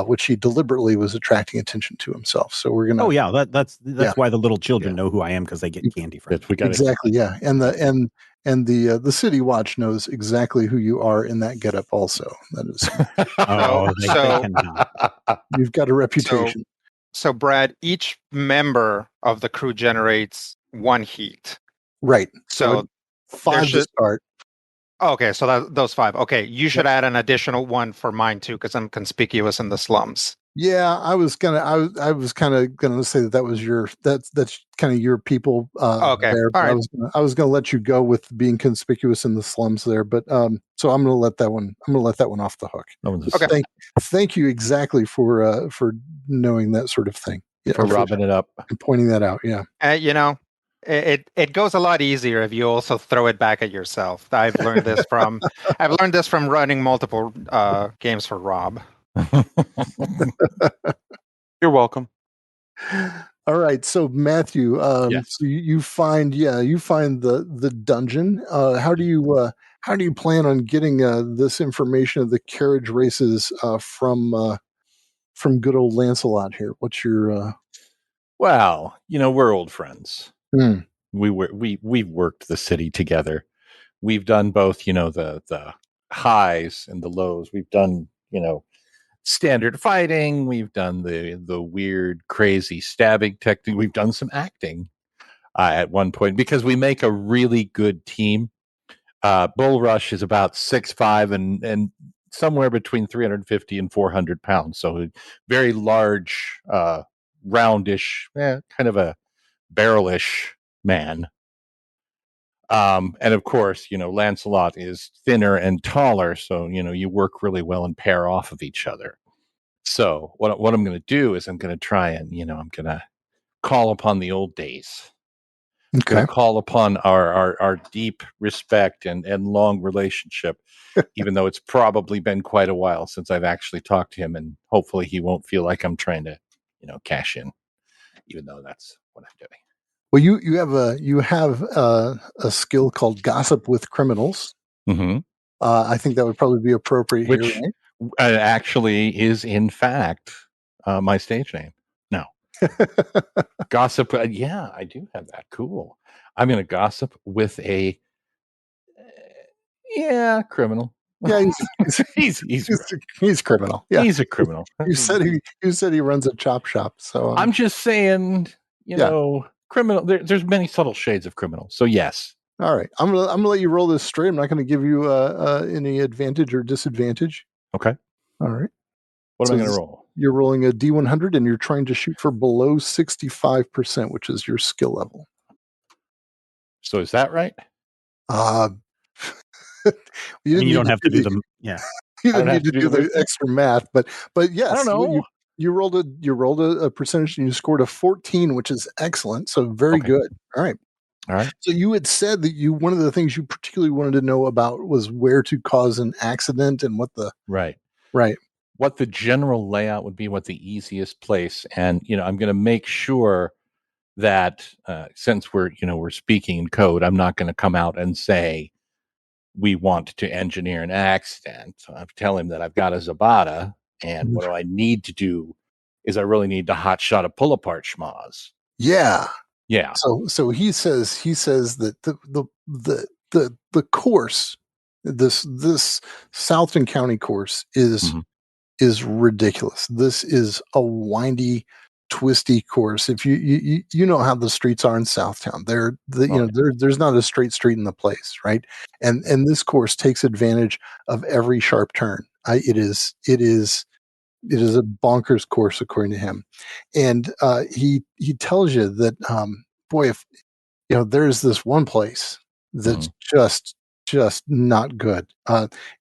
C: which he deliberately was attracting attention to himself. So we're gonna.
B: Oh yeah, that's why the little children know who I am, because they get candy from me.
C: Exactly, yeah, and the City Watch knows exactly who you are in that getup. Also, that is.
B: They cannot.
C: You've got a reputation.
F: So Brad, each member of the crew generates 1 heat.
C: Right.
F: So
C: 5 to start.
F: Okay, so those 5. Okay, you should add an additional 1 for mine too, because I'm conspicuous in the slums.
C: Yeah, I was kind of gonna say that was that's kind of your people.
F: Okay,
C: there.
F: all right.
C: I was gonna let you go with being conspicuous in the slums there, but so I'm gonna let that one. I'm gonna let that one off the hook.
F: Okay.
C: Thank you exactly for knowing that sort of thing.
E: Yeah, for rubbing it up
C: and pointing that out. Yeah.
F: It goes a lot easier if you also throw it back at yourself. I've learned this from running multiple games for Rob.
G: You're welcome.
C: All right, so Matthew, so you find the dungeon. How do you plan on getting this information of the carriage races from good old Lancelot here? What's your
E: Well, we're old friends.
C: Hmm.
E: We've worked the city together. We've done both, the highs and the lows. We've done, standard fighting. We've done the weird, crazy stabbing technique. We've done some acting at one point, because we make a really good team. Bull Rush is about 6'5" and somewhere between 350 and 400 pounds. So very large, roundish, kind of a barrelish man. And of course, Lancelot is thinner and taller, so you work really well and pair off of each other. So what I'm going to do is I'm going to try and I'm going to call upon the old days. I'm going to call upon our deep respect and long relationship, even though it's probably been quite a while since I've actually talked to him, and hopefully he won't feel like I'm trying to cash in, even though that's what I'm doing.
C: Well, you have a skill called Gossip with Criminals.
E: Mm-hmm.
C: I think that would probably be appropriate
E: Which
C: here, right?
E: Actually is in fact my stage name. No. Gossip. Yeah, I do have that. Cool. I'm going to gossip with a criminal.
C: Yeah, he's criminal. Yeah,
E: he's a criminal.
C: You said he runs a chop shop. So
E: I'm just saying, criminal. There's many subtle shades of criminal. So yes.
C: All right, I'm gonna let you roll this straight. I'm not going to give you any advantage or disadvantage.
E: Okay.
C: All right.
E: What am I going to roll?
C: You're rolling a D100, and you're trying to shoot for below 65%, which is your skill level.
E: So is that right?
B: You don't have to do them. Yeah.
C: You don't need to do the extra math, but yes,
E: I don't know.
C: You rolled a percentage and you scored a 14, which is excellent. So very good. All right. So you had said that one of the things you particularly wanted to know about was where to cause an accident and what the
E: right.
C: What
E: the general layout would be, what the easiest place, and I'm going to make sure that since we're speaking in code, I'm not going to come out and say we want to engineer an accident. So I tell him that I've got a Zabata, and what do I need to do is I really need to hotshot a pull apart schmoz.
C: Yeah. So he says that the course, this Southton County course is ridiculous. This is a windy, twisty course. If you know how the streets are in Southtown, there's not a straight street in the place, right? And this course takes advantage of every sharp turn. It is a bonkers course according to him, and he tells you that boy, if there's this one place that's just not good.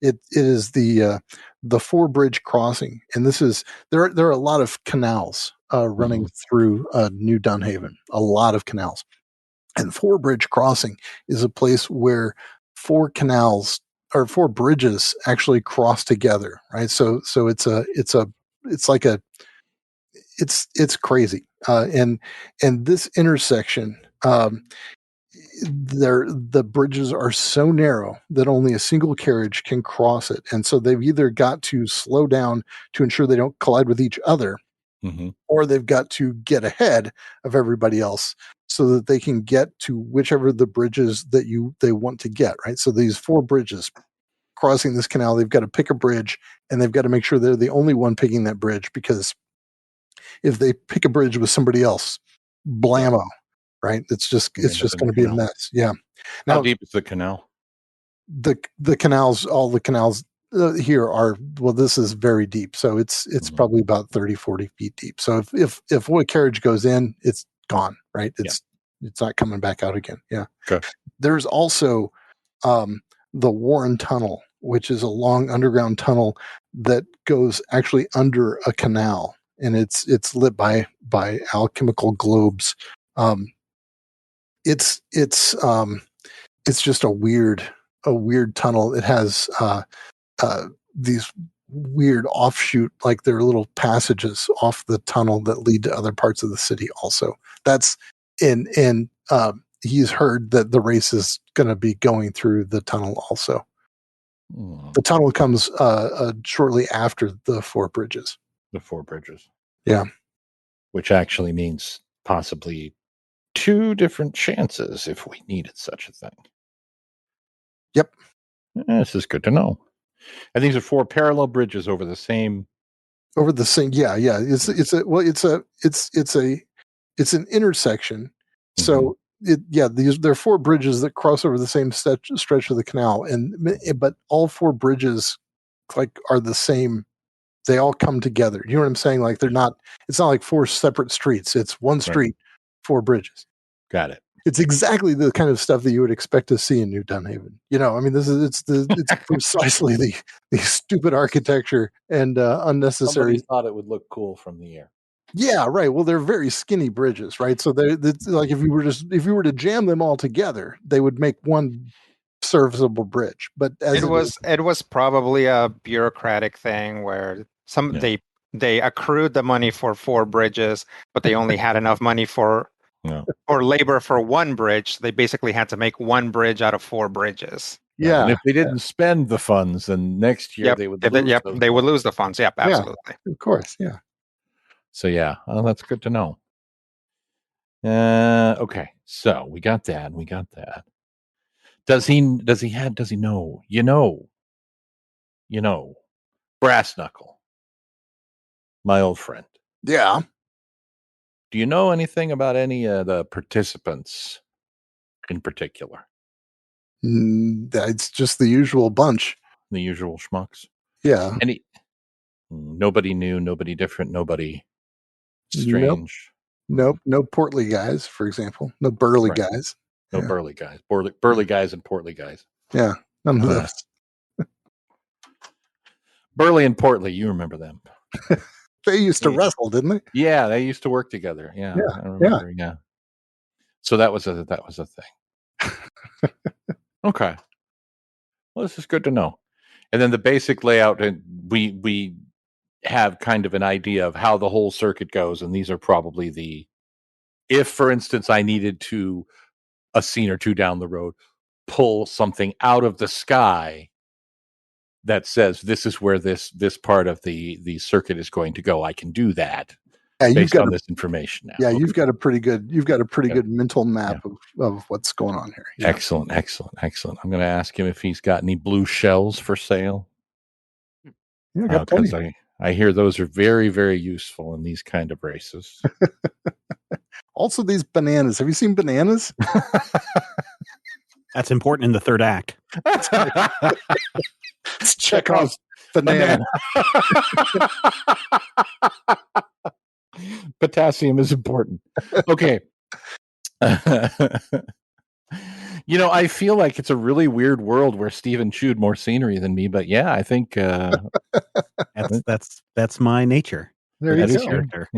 C: It is the Four Bridge Crossing, and there are a lot of canals running through New Dunhaven, a lot of canals, and Four Bridge Crossing is a place where 4 canals or 4 bridges actually cross together, right? So it's crazy, and this intersection. the bridges are so narrow that only a single carriage can cross it. And so they've either got to slow down to ensure they don't collide with each other, or they've got to get ahead of everybody else so that they can get to whichever the bridges that they want to get, right? So these 4 bridges crossing this canal, they've got to pick a bridge, and they've got to make sure they're the only one picking that bridge, because if they pick a bridge with somebody else, blammo, right? It's just going to be a mess. Yeah.
E: Now, how deep is the canal?
C: The canals, all the canals here are, well, this is very deep. So it's probably about 30, 40 feet deep. So if a carriage goes in, it's gone, right? It's not coming back out again. Yeah.
E: Okay.
C: There's also the Warren Tunnel, which is a long underground tunnel that goes actually under a canal, and it's lit by alchemical globes. It's just a weird tunnel. It has these weird offshoot, like there are little passages off the tunnel that lead to other parts of the city. Also, that's he's heard that the race is going to be going through the tunnel. Also, the tunnel comes shortly after the 4 bridges.
E: The 4 bridges,
C: yeah,
E: which actually means possibly 2 different chances if we needed such a thing.
C: Yep.
E: This is good to know. And these are 4 parallel bridges over the same.
C: Yeah. It's an intersection. So there are 4 bridges that cross over the same stretch of the canal, but all 4 bridges are the same. They all come together. You know what I'm saying? Like it's not like 4 separate streets. It's one street, 4 bridges.
E: Got it.
C: It's exactly the kind of stuff that you would expect to see in New Dunhaven. I mean, it's precisely the stupid architecture and unnecessary.
E: Somebody thought it would look cool from the air.
C: Yeah, right. Well, they're very skinny bridges, right? So it's like if you were to jam them all together, they would make one serviceable bridge. But
F: it was probably a bureaucratic thing where they accrued the money for 4 bridges, but they only had enough money for labor for 1 bridge. They basically had to make 1 bridge out of 4 bridges.
C: Yeah.
E: And if they didn't spend the funds, then next year they would lose
F: they would lose the funds. Yep, absolutely.
C: Yeah, of course, yeah.
E: So that's good to know. Okay. So we got that. Does he know? Brass Knuckle, my old friend.
C: Yeah.
E: Do you know anything about any of the participants in particular?
C: It's just the usual bunch.
E: The usual schmucks.
C: Yeah.
E: Nobody new, nobody different, nobody strange.
C: Nope. No portly guys, for example. No burly guys.
E: No burly guys. Burly guys and portly guys.
C: Yeah. None of this.
E: Burly and portly, you remember them.
C: They used to wrestle, didn't they?
E: Yeah, they used to work together. Yeah. I remember. Yeah. So that was a thing. Okay. Well, this is good to know. And then the basic layout, and we have kind of an idea of how the whole circuit goes, and these are probably if, for instance, I needed to, a scene or 2 down the road, pull something out of the sky that says this is where this part of the circuit is going to go, I can do that based on this information now.
C: Yeah, you've got a pretty good mental map of what's going on here. Yeah.
E: Excellent. I'm going to ask him if he's got any blue shells for sale.
C: Yeah, got plenty.
E: I hear those are very, very useful in these kind of races.
C: Also, these bananas. Have you seen bananas?
B: That's important in the 3rd act.
C: It's Chekhov's banana.
E: Potassium is important. Okay. I feel like it's a really weird world where Steven chewed more scenery than me, but I think
B: that's my nature.
C: There you go.
B: Character.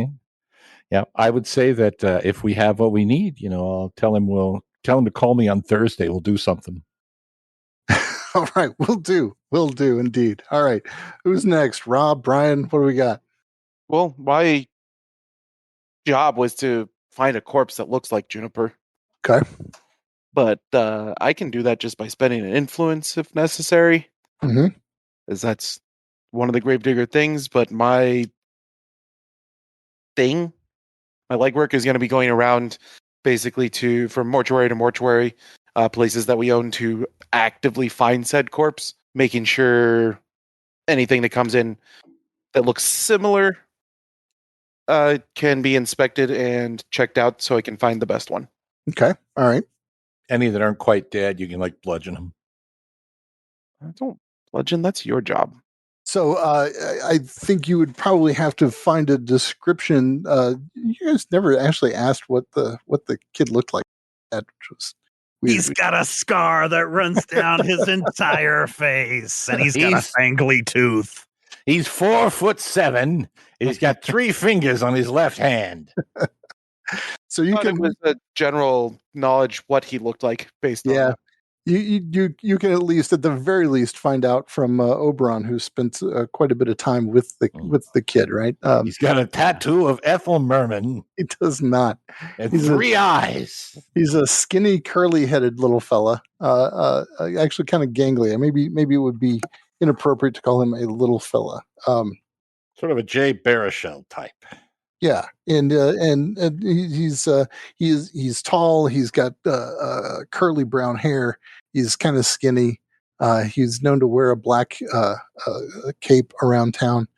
E: Yeah, I would say that if we have what we need, I'll tell him to call me on Thursday. We'll do something.
C: All right, we'll do indeed. All right, who's next? Rob, Brian, what do we got?
G: Well, my job was to find a corpse that looks like Juniper.
C: Okay.
G: but I can do that just by spending an influence if necessary.
C: Mm-hmm.
G: As that's one of the Gravedigger things, but my legwork is going to be going around basically from mortuary to mortuary, places that we own to actively find said corpse, making sure anything that comes in that looks similar can be inspected and checked out so I can find the best one.
C: Okay. All right.
E: Any that aren't quite dead, you can like bludgeon them.
G: Don't bludgeon. That's your job.
C: So I think you would probably have to find a description. You guys never actually asked what the kid looked like. That was weird.
B: He's got a scar that runs down his entire face, and he's got a fangly tooth.
E: He's 4'7", and he's got 3 fingers on his left hand.
C: So you can,
G: with a general knowledge what he looked like based on that.
C: You can at least, at the very least, find out from Oberon, who spent quite a bit of time with the kid, right?
E: He's got a tattoo of Ethel Merman.
C: He does not.
E: And he's 3 eyes.
C: He's a skinny, curly-headed little fella. Actually, kind of gangly. Maybe it would be inappropriate to call him a little fella.
E: Sort of a Jay Baruchel type.
C: Yeah, and he's tall. He's got curly brown hair. He's kind of skinny. He's known to wear a black cape around town.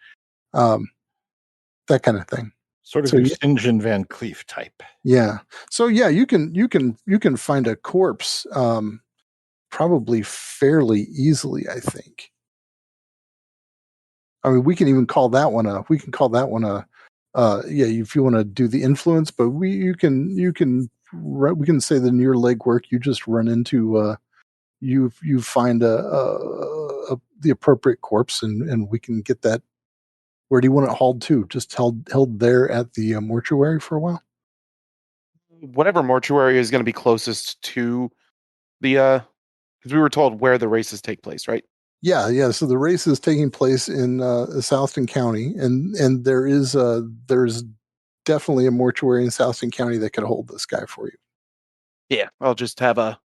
C: That kind of thing.
E: Sort of your St. John Van Cleef type.
C: Yeah. So yeah, you can find a corpse probably fairly easily, I think. I mean, we can even call that one a. We can call that one a. If you want to do the influence, but we can say that in your legwork, you just run into you find the appropriate corpse, and we can get that. Where do you want it hauled to? Just held there at the mortuary for a while.
G: Whatever mortuary is going to be closest to the because we were told where the races take place, right?
C: Yeah. So the race is taking place in Southton County, and there's definitely a mortuary in Southton County that could hold this guy for you.
G: Yeah, I'll just have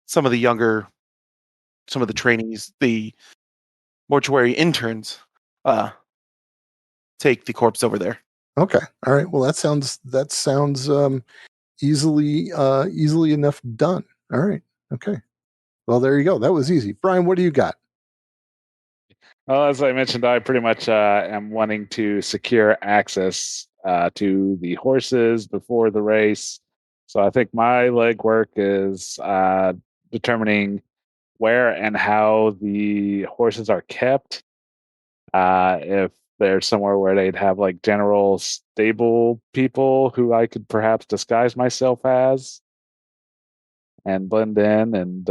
G: some of the trainees, the mortuary interns, take the corpse over there.
C: Okay, all right. Well, that sounds easily enough done. All right. Okay. Well, there you go. That was easy. Brian, what do you got?
D: Well, as I mentioned, I pretty much am wanting to secure access to the horses before the race. So I think my legwork is determining where and how the horses are kept. If there's somewhere where they'd have like general stable people who I could perhaps disguise myself as and blend in and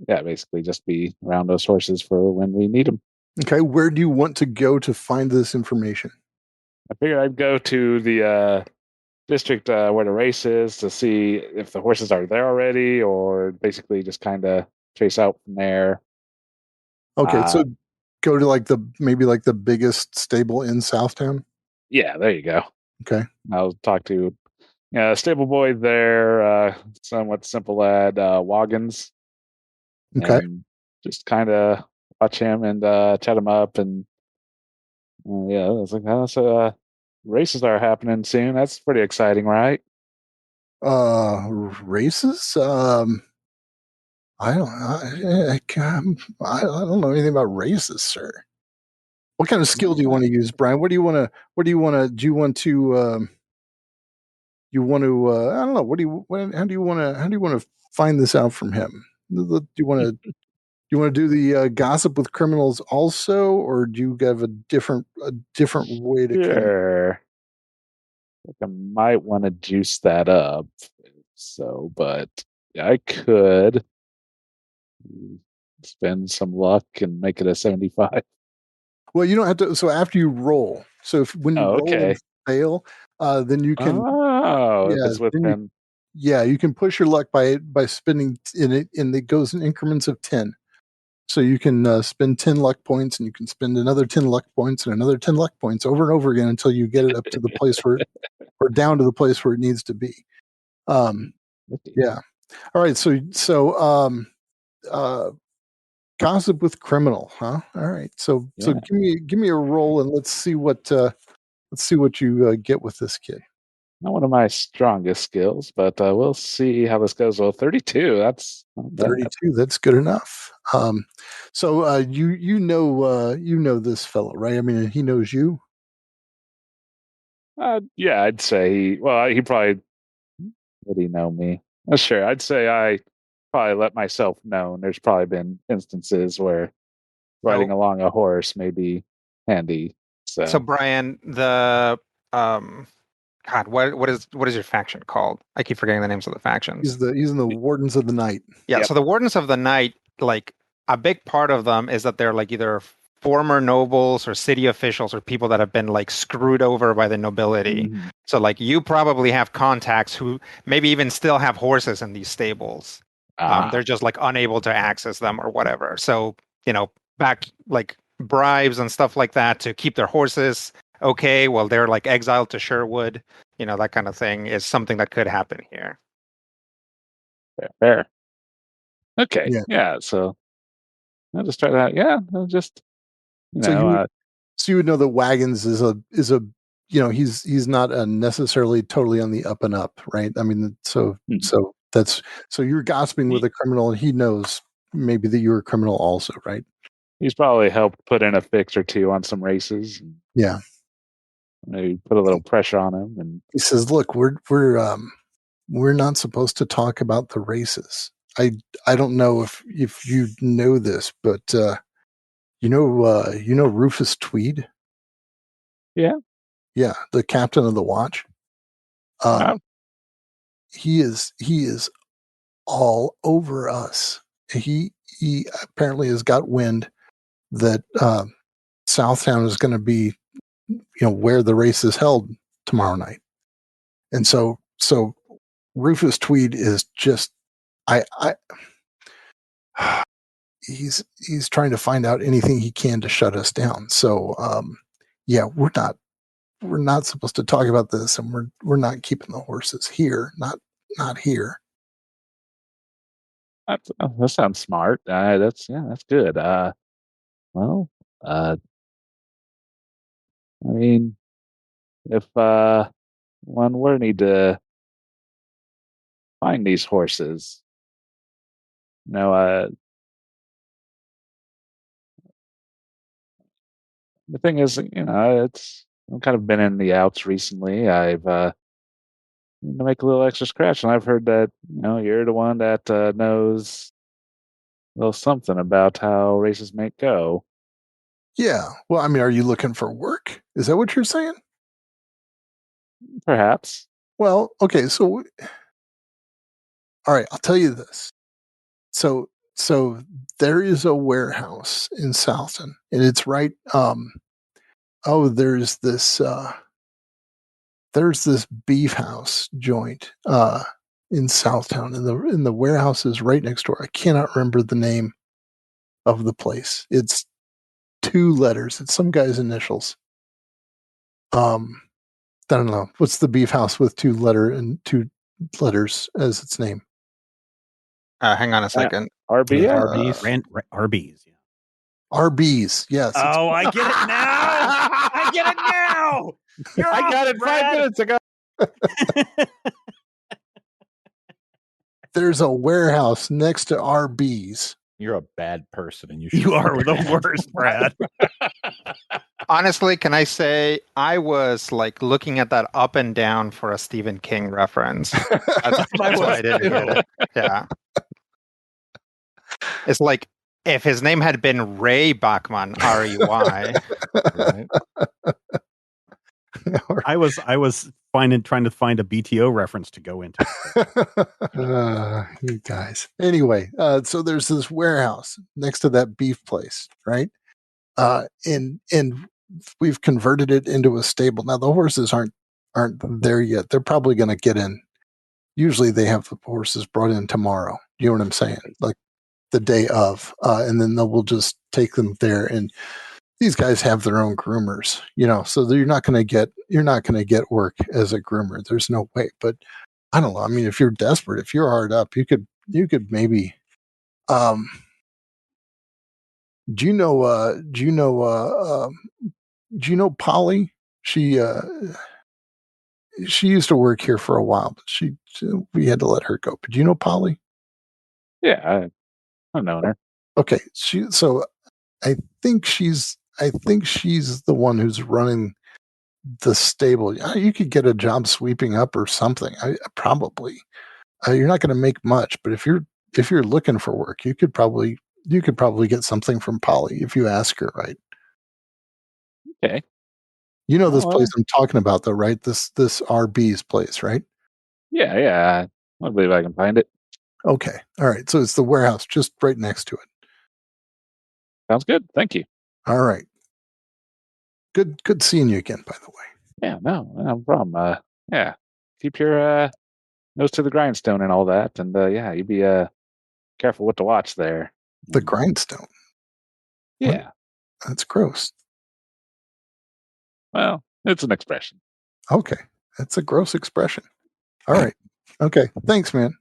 D: basically just be around those horses for when we need them.
C: Okay, where do you want to go to find this information?
D: I figure I'd go to the district where the race is to see if the horses are there already, or basically just kind of chase out from there.
C: Okay, so go to maybe the biggest stable in Southtown.
D: Yeah, there you go.
C: Okay,
D: I'll talk to stable boy there, somewhat simple lad, Waggins.
C: Okay.
D: And just kind of watch him and chat him up, and I was like, races are happening soon. That's pretty exciting, right?
C: Races? I don't know anything about races, sir. What kind of skill do you want to use, Brian? Do you want to I don't know. How do you want to find this out from him? Do you want to do the gossip with criminals also, or do you have a different way to?
D: Sure. I might want to juice that up. So, but I could spend some luck and make it a 75.
C: Well, you don't have to. So after you roll, when you roll and fail, then you can.
D: If it's with him.
C: You can push your luck by spending in it, and it goes in increments of 10. So you can spend 10 luck points, and you can spend another 10 luck points and another 10 luck points over and over again until you get it up to the place where, or down to the place where it needs to be. Yeah. All right. So gossip with criminal, huh? All right. So give me a roll and let's see what you get with this kid.
D: Not one of my strongest skills, but we'll see how this goes. Well, 32. That's not bad.
C: 32. That's good enough. So you know this fellow, right? I mean, he knows you.
D: Yeah, I'd say. He probably would he know me? Sure, I'd say I probably let myself known. There's probably been instances where riding along a horse may be handy.
F: So Brian, the God, what is your faction called? I keep forgetting the names of the factions.
C: He's in the Wardens of the Night.
F: Yeah, so the Wardens of the Night, like a big part of them is that they're like either former nobles or city officials or people that have been like screwed over by the nobility. Mm-hmm. So like you probably have contacts who maybe even still have horses in these stables. They're just like unable to access them or whatever. So, back like bribes and stuff like that to keep their horses okay while they're like exiled to Sherwood, that kind of thing is something that could happen here.
D: Fair. Okay. Yeah. So I'll just try that. Yeah. I'll just,
C: so you would know that Wagons is a he's not necessarily totally on the up and up, right? I mean, so you're gossiping with a criminal and he knows maybe that you're a criminal also, right?
D: He's probably helped put in a fix or two on some races.
C: Yeah.
D: Maybe put a little pressure on him. And
C: he says, look, we're not supposed to talk about the races. I don't know if you know this, but you know Rufus Tweed?
D: Yeah.
C: Yeah, the captain of the watch. He is all over us. He apparently has got wind that Southtown is going to be where the race is held tomorrow night. And so Rufus Tweed is just he's trying to find out anything he can to shut us down. So we're not supposed to talk about this, and we're not keeping the horses here, not here.
D: That sounds smart. That's good. I mean, if one were need to find these horses, the thing is, I've kind of been in the outs recently. I've to make a little extra scratch, and I've heard that you're the one that knows a little something about how races may go.
C: Yeah. Well, I mean, are you looking for work? Is that what you're saying?
D: Perhaps.
C: Well, okay. So, all right, I'll tell you this. So there is a warehouse in Southton, and it's right. There's this beef house joint in Southtown, and the warehouse is right next door. I cannot remember the name of the place. It's 2 letters. It's some guy's initials. I don't know. What's the beef house with 2 letters as its name?
F: Hang on a second.
D: Arby's.
B: Arby's. Yeah.
C: Arby's. Yes.
B: Oh, I get it now. I get it now.
G: I got it 5 minutes ago.
C: There's a warehouse next to Arby's.
E: You're a bad person, and
B: you are the worst, Brad.
F: Honestly, can I say I was like looking at that up and down for a Stephen King reference. That's why I didn't get it. Yeah. It's like if his name had been Ray Bachman, R-E-Y.
B: Right? I was trying to find a BTO reference to go into.
C: You guys. Anyway, so there's this warehouse next to that beef place, right? And we've converted it into a stable. Now the horses aren't there yet. They're probably going to get in. Usually they have the horses brought in tomorrow. You know what I'm saying? Like the day of, and then we'll just take them there. And these guys have their own groomers, so you're not going to get work as a groomer. There's no way. But I don't know. I mean, if you're desperate, if you're hard up, you could maybe. Do you know? Do you know Polly? She used to work here for a while, but we had to let her go. But do you know Polly?
D: Yeah, I've known her.
C: Okay, so I think she's the one who's running the stable. You could get a job sweeping up or something. Probably. You're not going to make much, but if you're looking for work, you could probably get something from Polly if you ask her, right?
D: Okay.
C: You know this place I'm talking about, though, right? This RB's place, right?
D: Yeah. I believe I can find it.
C: Okay. All right. So it's the warehouse just right next to it.
D: Sounds good. Thank you.
C: All right. Good seeing you again, by the way.
D: Yeah, no problem. Yeah. Keep your nose to the grindstone and all that. And yeah, you be careful what to watch there.
C: The grindstone.
D: Yeah.
C: What? That's gross.
D: Well, it's an expression.
C: Okay. That's a gross expression. All right. Okay. Thanks, man.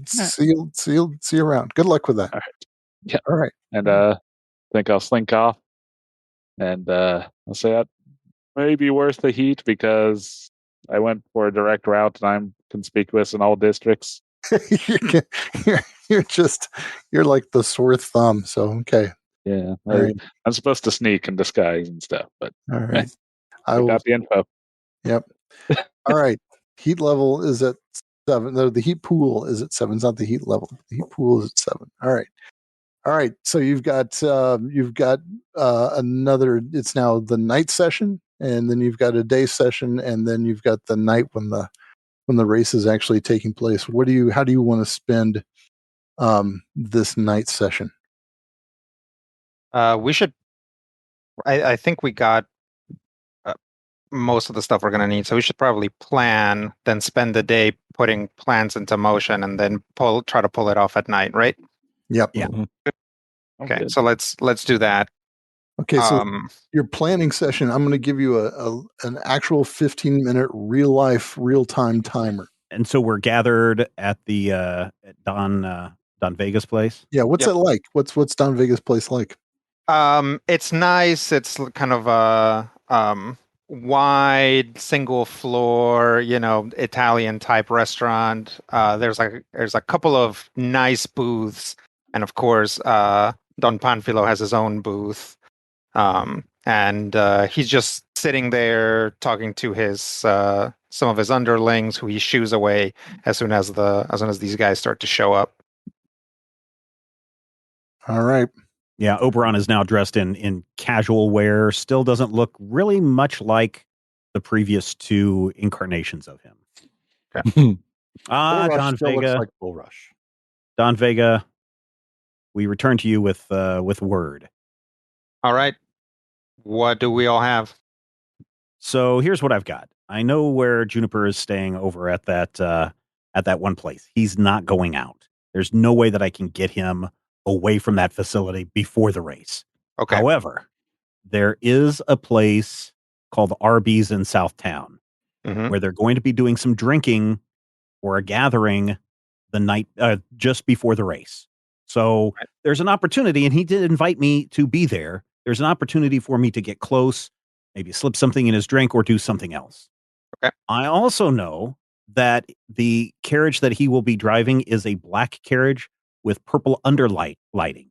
C: See you around. Good luck with that.
D: All right. Yeah.
C: All right.
D: And think I'll slink off. And I'll say that may be worth the heat because I went for a direct route and I'm conspicuous in all districts.
C: you're like the sore thumb. So okay.
D: Yeah.
C: Right.
D: I'm supposed to sneak and disguise and stuff, but
C: all right.
D: I got the info.
C: Yep. All right. Heat level is at 7. No, the heat pool is at 7. It's not the heat level. The heat pool is at 7. All right. So you've got another. It's now the night session, and then you've got a day session, and then you've got the night when the race is actually taking place. How do you want to spend this night session?
F: We should. I think we got most of the stuff we're going to need, so we should probably plan, then spend the day putting plans into motion, and then try to pull it off at night, right?
C: Yep.
B: Yeah.
F: Okay, so let's do that.
C: Okay, so your planning session, I'm going to give you an actual 15-minute real-time timer.
B: And so we're gathered at the at Don Vega's place.
C: Yeah, what's it like? What's Don Vega's place like?
F: It's nice. It's kind of a wide single floor, Italian type restaurant. There's a couple of nice booths, and of course, Don Panfilo has his own booth. And he's just sitting there talking to his some of his underlings, who he shoos away as soon as these guys start to show up.
C: All right.
B: Yeah, Oberon is now dressed in casual wear. Still doesn't look really much like the previous 2 incarnations of him.
E: Okay.
B: Don Vega
E: looks like Bull Rush.
B: Don Vega, we return to you with word.
F: All right. What do we all have?
B: So here's what I've got. I know where Juniper is staying over at that one place. He's not going out. There's no way that I can get him away from that facility before the race.
F: Okay.
B: However, there is a place called Arby's in Southtown where they're going to be doing some drinking or a gathering the night just before the race. So there's an opportunity, and he did invite me to be there. There's an opportunity for me to get close, maybe slip something in his drink or do something else.
F: Okay.
B: I also know that the carriage that he will be driving is a black carriage with purple lighting.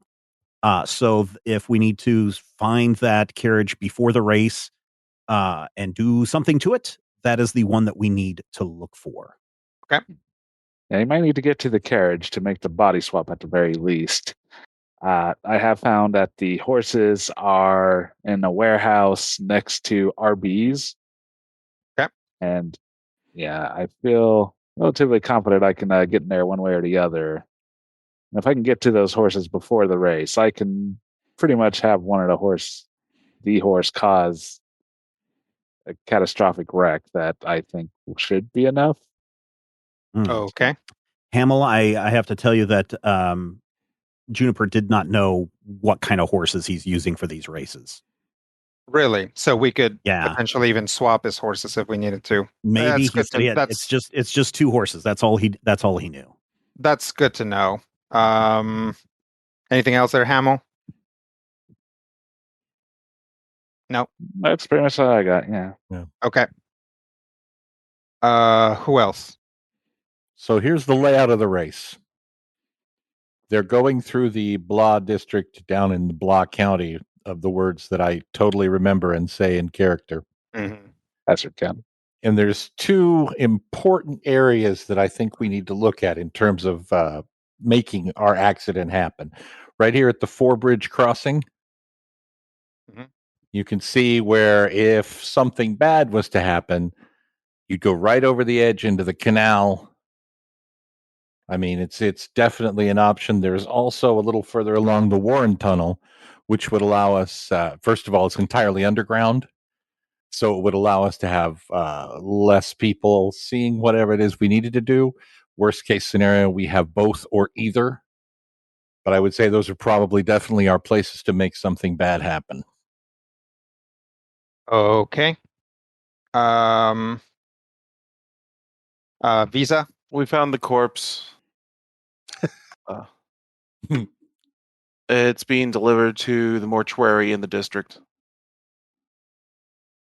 B: So if we need to find that carriage before the race and do something to it, that is the one that we need to look for.
F: Okay.
D: Yeah, you might need to get to the carriage to make the body swap at the very least. I have found that the horses are in a warehouse next to RB's.
F: Okay.
D: And yeah, I feel relatively confident I can get in there one way or the other. And if I can get to those horses before the race, I can pretty much have one of the horse cause a catastrophic wreck that I think should be enough.
F: Okay.
B: Hamill, I have to tell you that Juniper did not know what kind of horses he's using for these races.
F: Really? So we could
B: Yeah.
F: potentially even swap his horses if we needed to.
B: Maybe
F: That's
B: he
F: good
B: said
F: to,
B: it's just 2 horses. That's all he knew.
F: that's good to know. Anything else there, Hamill? No.
D: That's pretty much all I got. Yeah.
F: Okay. Who else?
E: So here's the layout of the race. They're going through the Blah district down in Blah County of the words that I totally remember and say in character.
F: Mm-hmm.
D: That's your count.
E: And there's 2 important areas that I think we need to look at in terms of making our accident happen. Right here at the 4-bridge crossing, you can see where if something bad was to happen, you'd go right over the edge into the canal. I mean, it's definitely an option. There's also a little further along the Warren Tunnel, which would allow us, first of all, it's entirely underground. So it would allow us to have less people seeing whatever it is we needed to do. Worst case scenario, we have both or either. But I would say those are probably definitely our places to make something bad happen.
F: Okay. Visa?
G: We found the corpse. It's being delivered to the mortuary in the district.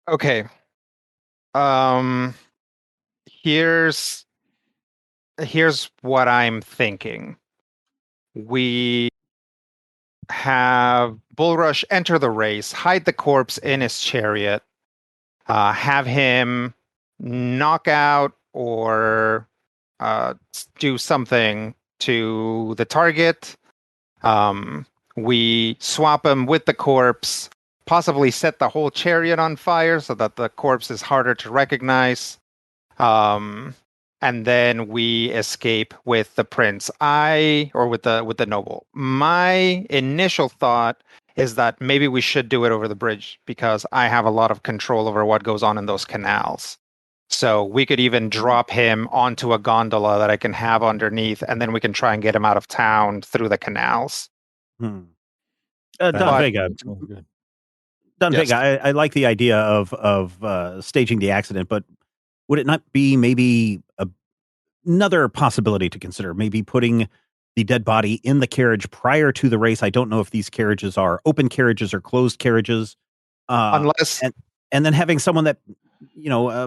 F: Okay. Here's what I'm thinking. We have Bullrush enter the race, hide the corpse in his chariot, have him knock out or do something to the target. We swap him with the corpse, possibly set the whole chariot on fire so that the corpse is harder to recognize. And then we escape with the prince. With the noble. My initial thought is that maybe we should do it over the bridge because I have a lot of control over what goes on in those canals. So we could even drop him onto a gondola that I can have underneath, and then we can try and get him out of town through the canals.
B: Don
F: Vega.
B: I like the idea of staging the accident, but would it not be maybe another possibility to consider? Maybe putting the dead body in the carriage prior to the race. I don't know if these carriages are open carriages or closed carriages.
F: Unless
B: and then having someone that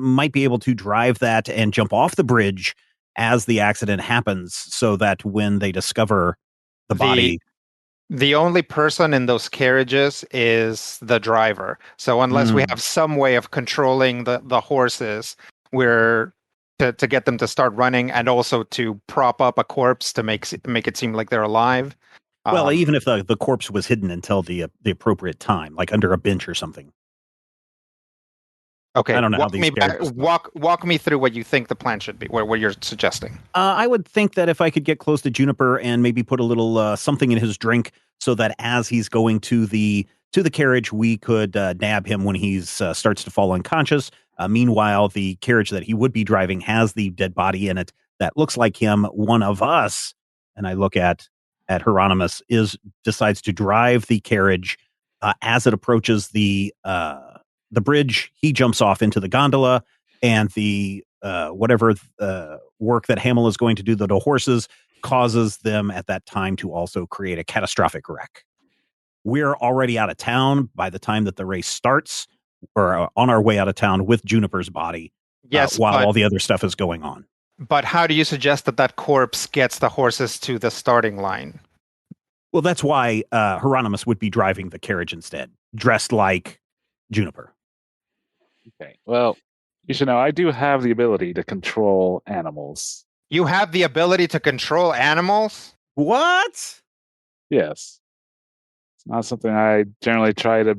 B: might be able to drive that and jump off the bridge as the accident happens, so that when they discover the body.
F: The only person in those carriages is the driver. So unless we have some way of controlling the horses, we're to get them to start running and also to prop up a corpse to make it seem like they're alive.
B: Well, even if the corpse was hidden until the appropriate time, like under a bench or something.
F: Okay,
B: I don't know how these characters
F: walk me through what you think the plan should be. What you're suggesting?
B: I would think that if I could get close to Juniper and maybe put a little something in his drink, so that as he's going to the carriage, we could nab him when he starts to fall unconscious. Meanwhile, the carriage that he would be driving has the dead body in it that looks like him. One of us, and I look at Hieronymus, decides to drive the carriage as it approaches the bridge. He jumps off into the gondola, and the whatever work that Hamill is going to do to the horses causes them at that time to also create a catastrophic wreck. We're already out of town by the time that the race starts, or on our way out of town with Juniper's body.
F: Yes,
B: while all the other stuff is going on.
F: But how do you suggest that corpse gets the horses to the starting line?
B: Well, that's why Hieronymus would be driving the carriage instead, dressed like Juniper.
D: Okay. Well, you should know I do have the ability to control animals.
F: You have the ability to control animals?
B: What?
D: Yes. It's not something I generally try to,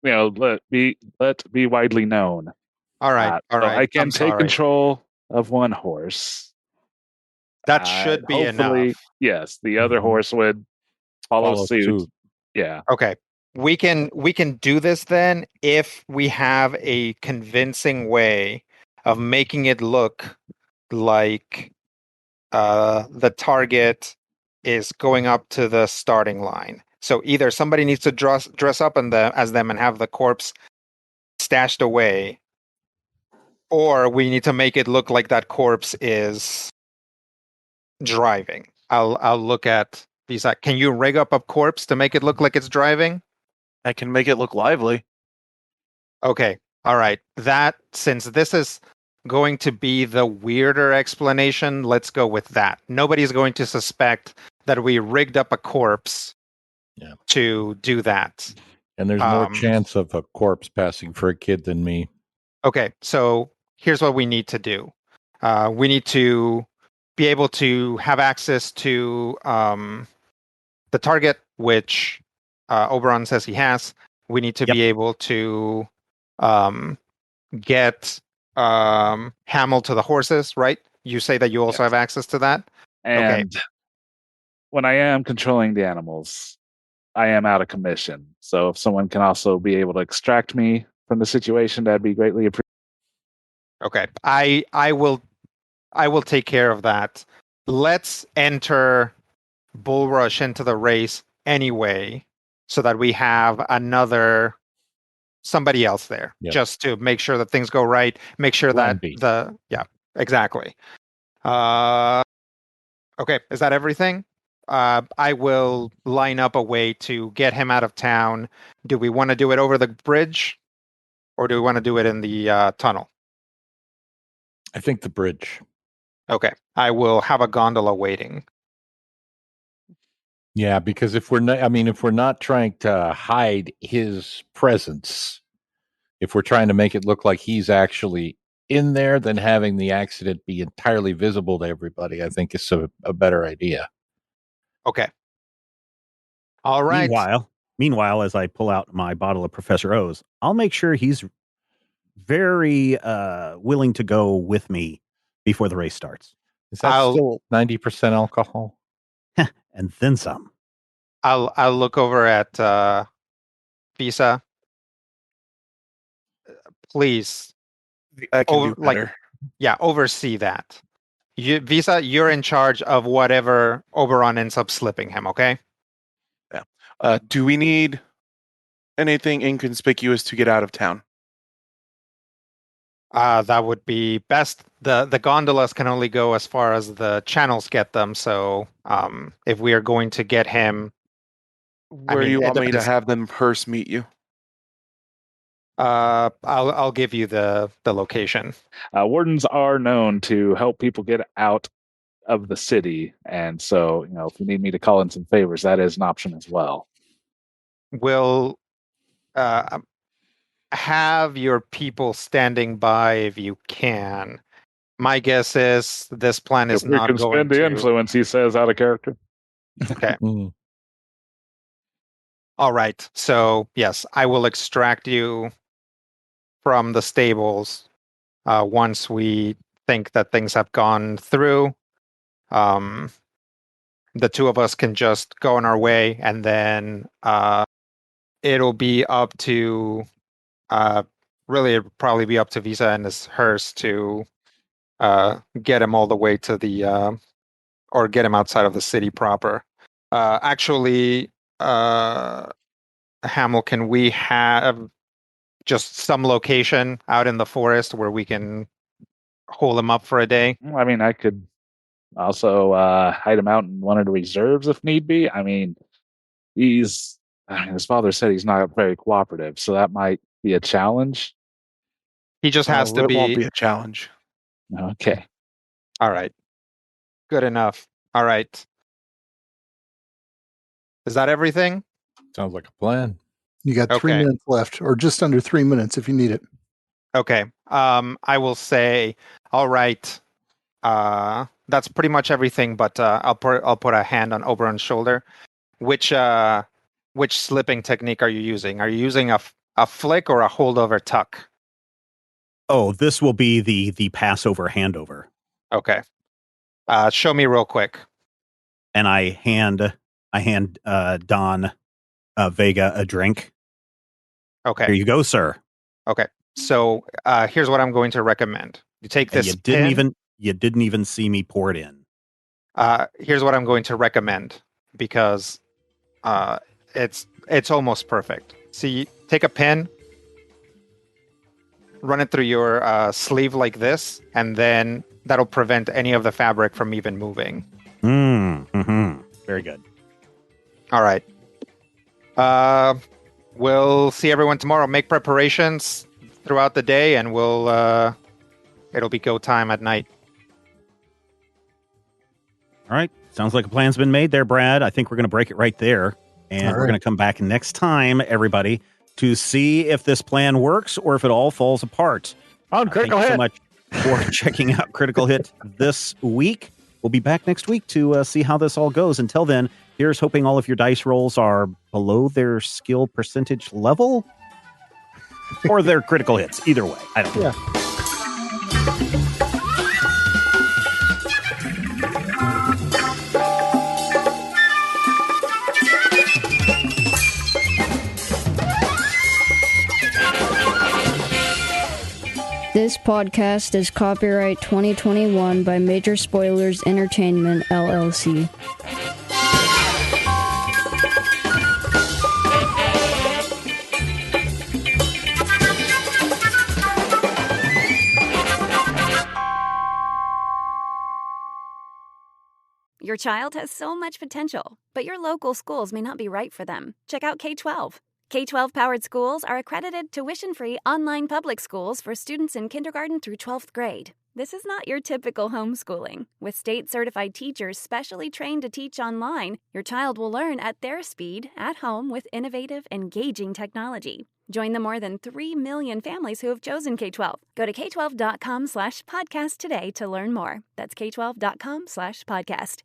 D: let be widely known.
F: All right. All right.
D: So I can take control of one horse.
F: That should be enough.
D: Yes, the other horse would follow suit. Yeah.
F: Okay. We can do this then if we have a convincing way of making it look like the target is going up to the starting line. So either somebody needs to dress up as them and have the corpse stashed away, or we need to make it look like that corpse is driving. I'll look at these. Can you rig up a corpse to make it look like it's driving?
G: I can make it look lively.
F: Okay. All right. Since this is going to be the weirder explanation, let's go with that. Nobody's going to suspect that we rigged up a corpse to do that.
E: And there's more chance of a corpse passing for a kid than me.
F: Okay. So here's what we need to do. We need to be able to have access to the target, which Oberon says he has. We need to be able to get Hamill to the horses, right? You say that you also have access to that?
D: And when I am controlling the animals, I am out of commission. So if someone can also be able to extract me from the situation, that'd be greatly appreciated.
F: Okay. I will take care of that. Let's enter Bull Rush into the race anyway, so that we have somebody else there, just to make sure that things go right. Make sure that exactly. Okay, is that everything? I will line up a way to get him out of town. Do we want to do it over the bridge, or do we want to do it in the tunnel?
E: I think the bridge.
F: Okay, I will have a gondola waiting.
E: Yeah, because if we're not trying to hide his presence, if we're trying to make it look like he's actually in there, then having the accident be entirely visible to everybody, I think is a better idea.
F: Okay. All right.
B: Meanwhile, as I pull out my bottle of Professor O's, I'll make sure he's very willing to go with me before the race starts.
E: Is that still 90% alcohol?
B: And then some.
F: I'll look over at Visa. Please,
G: I can do better.
F: Oversee that. Visa, you're in charge of whatever Oberon ends up slipping him. Okay.
G: Yeah. Do we need anything inconspicuous to get out of town?
F: That would be best. The gondolas can only go as far as the channels get them. So, if we are going to get him,
G: where do you want me to have them first meet you?
F: I'll give you the location.
D: Wardens are known to help people get out of the city, and so if you need me to call in some favors, that is an option as well.
F: Will have your people standing by if you can. My guess is this plan is not going to...
D: spend the influence, he says, out of character.
F: Okay. All right. So, yes, I will extract you from the stables once we think that things have gone through. The two of us can just go on our way, and then it'll be up to... really, it'd probably be up to Visa and hers to get him all the way to the or get him outside of the city proper. Actually, Hamill, can we have just some location out in the forest where we can hold him up for a day?
D: I mean, I could also hide him out in one of the reserves if need be. I mean, his father said he's not very cooperative, so that might be a challenge.
F: He just has to be...
G: It won't be a challenge.
D: Okay.
F: All right. Good enough. All right. Is that everything?
E: Sounds like a plan.
C: You got 3 minutes left, or just under 3 minutes if you need it.
F: Okay. I will say, all right. That's pretty much everything, but I'll put a hand on Oberon's shoulder. Which slipping technique are you using? Are you using a flick or a holdover tuck?
B: Oh, this will be the Passover handover.
F: Okay. Show me real quick.
B: And I hand Don Vega a drink.
F: Okay.
B: Here you go, sir.
F: Okay. So here's what I'm going to recommend. You take this.
B: You didn't even see me pour it in.
F: Here's what I'm going to recommend, because it's almost perfect. See, take a pin, run it through your sleeve like this, and then that'll prevent any of the fabric from even moving.
B: Mm-hmm. Very good.
F: All right. We'll see everyone tomorrow. Make preparations throughout the day, and it'll be go time at night.
B: All right. Sounds like a plan's been made there, Brad. I think we're going to break it right there. And we're going to come back next time, everybody, to see if this plan works or if it all falls apart.
G: On Critical Hit.
B: Thank you so much for checking out Critical Hit this week. We'll be back next week to see how this all goes. Until then, here's hoping all of your dice rolls are below their skill percentage level or their critical hits. Either way. I don't know.
H: This podcast is copyright 2021 by Major Spoilers Entertainment, LLC.
A: Your child has so much potential, but your local schools may not be right for them. Check out K-12. K-12-powered schools are accredited tuition-free online public schools for students in kindergarten through 12th grade. This is not your typical homeschooling. With state-certified teachers specially trained to teach online, your child will learn at their speed, at home, with innovative, engaging technology. Join the more than 3 million families who have chosen K-12. Go to k12.com/podcast today to learn more. That's k12.com/podcast.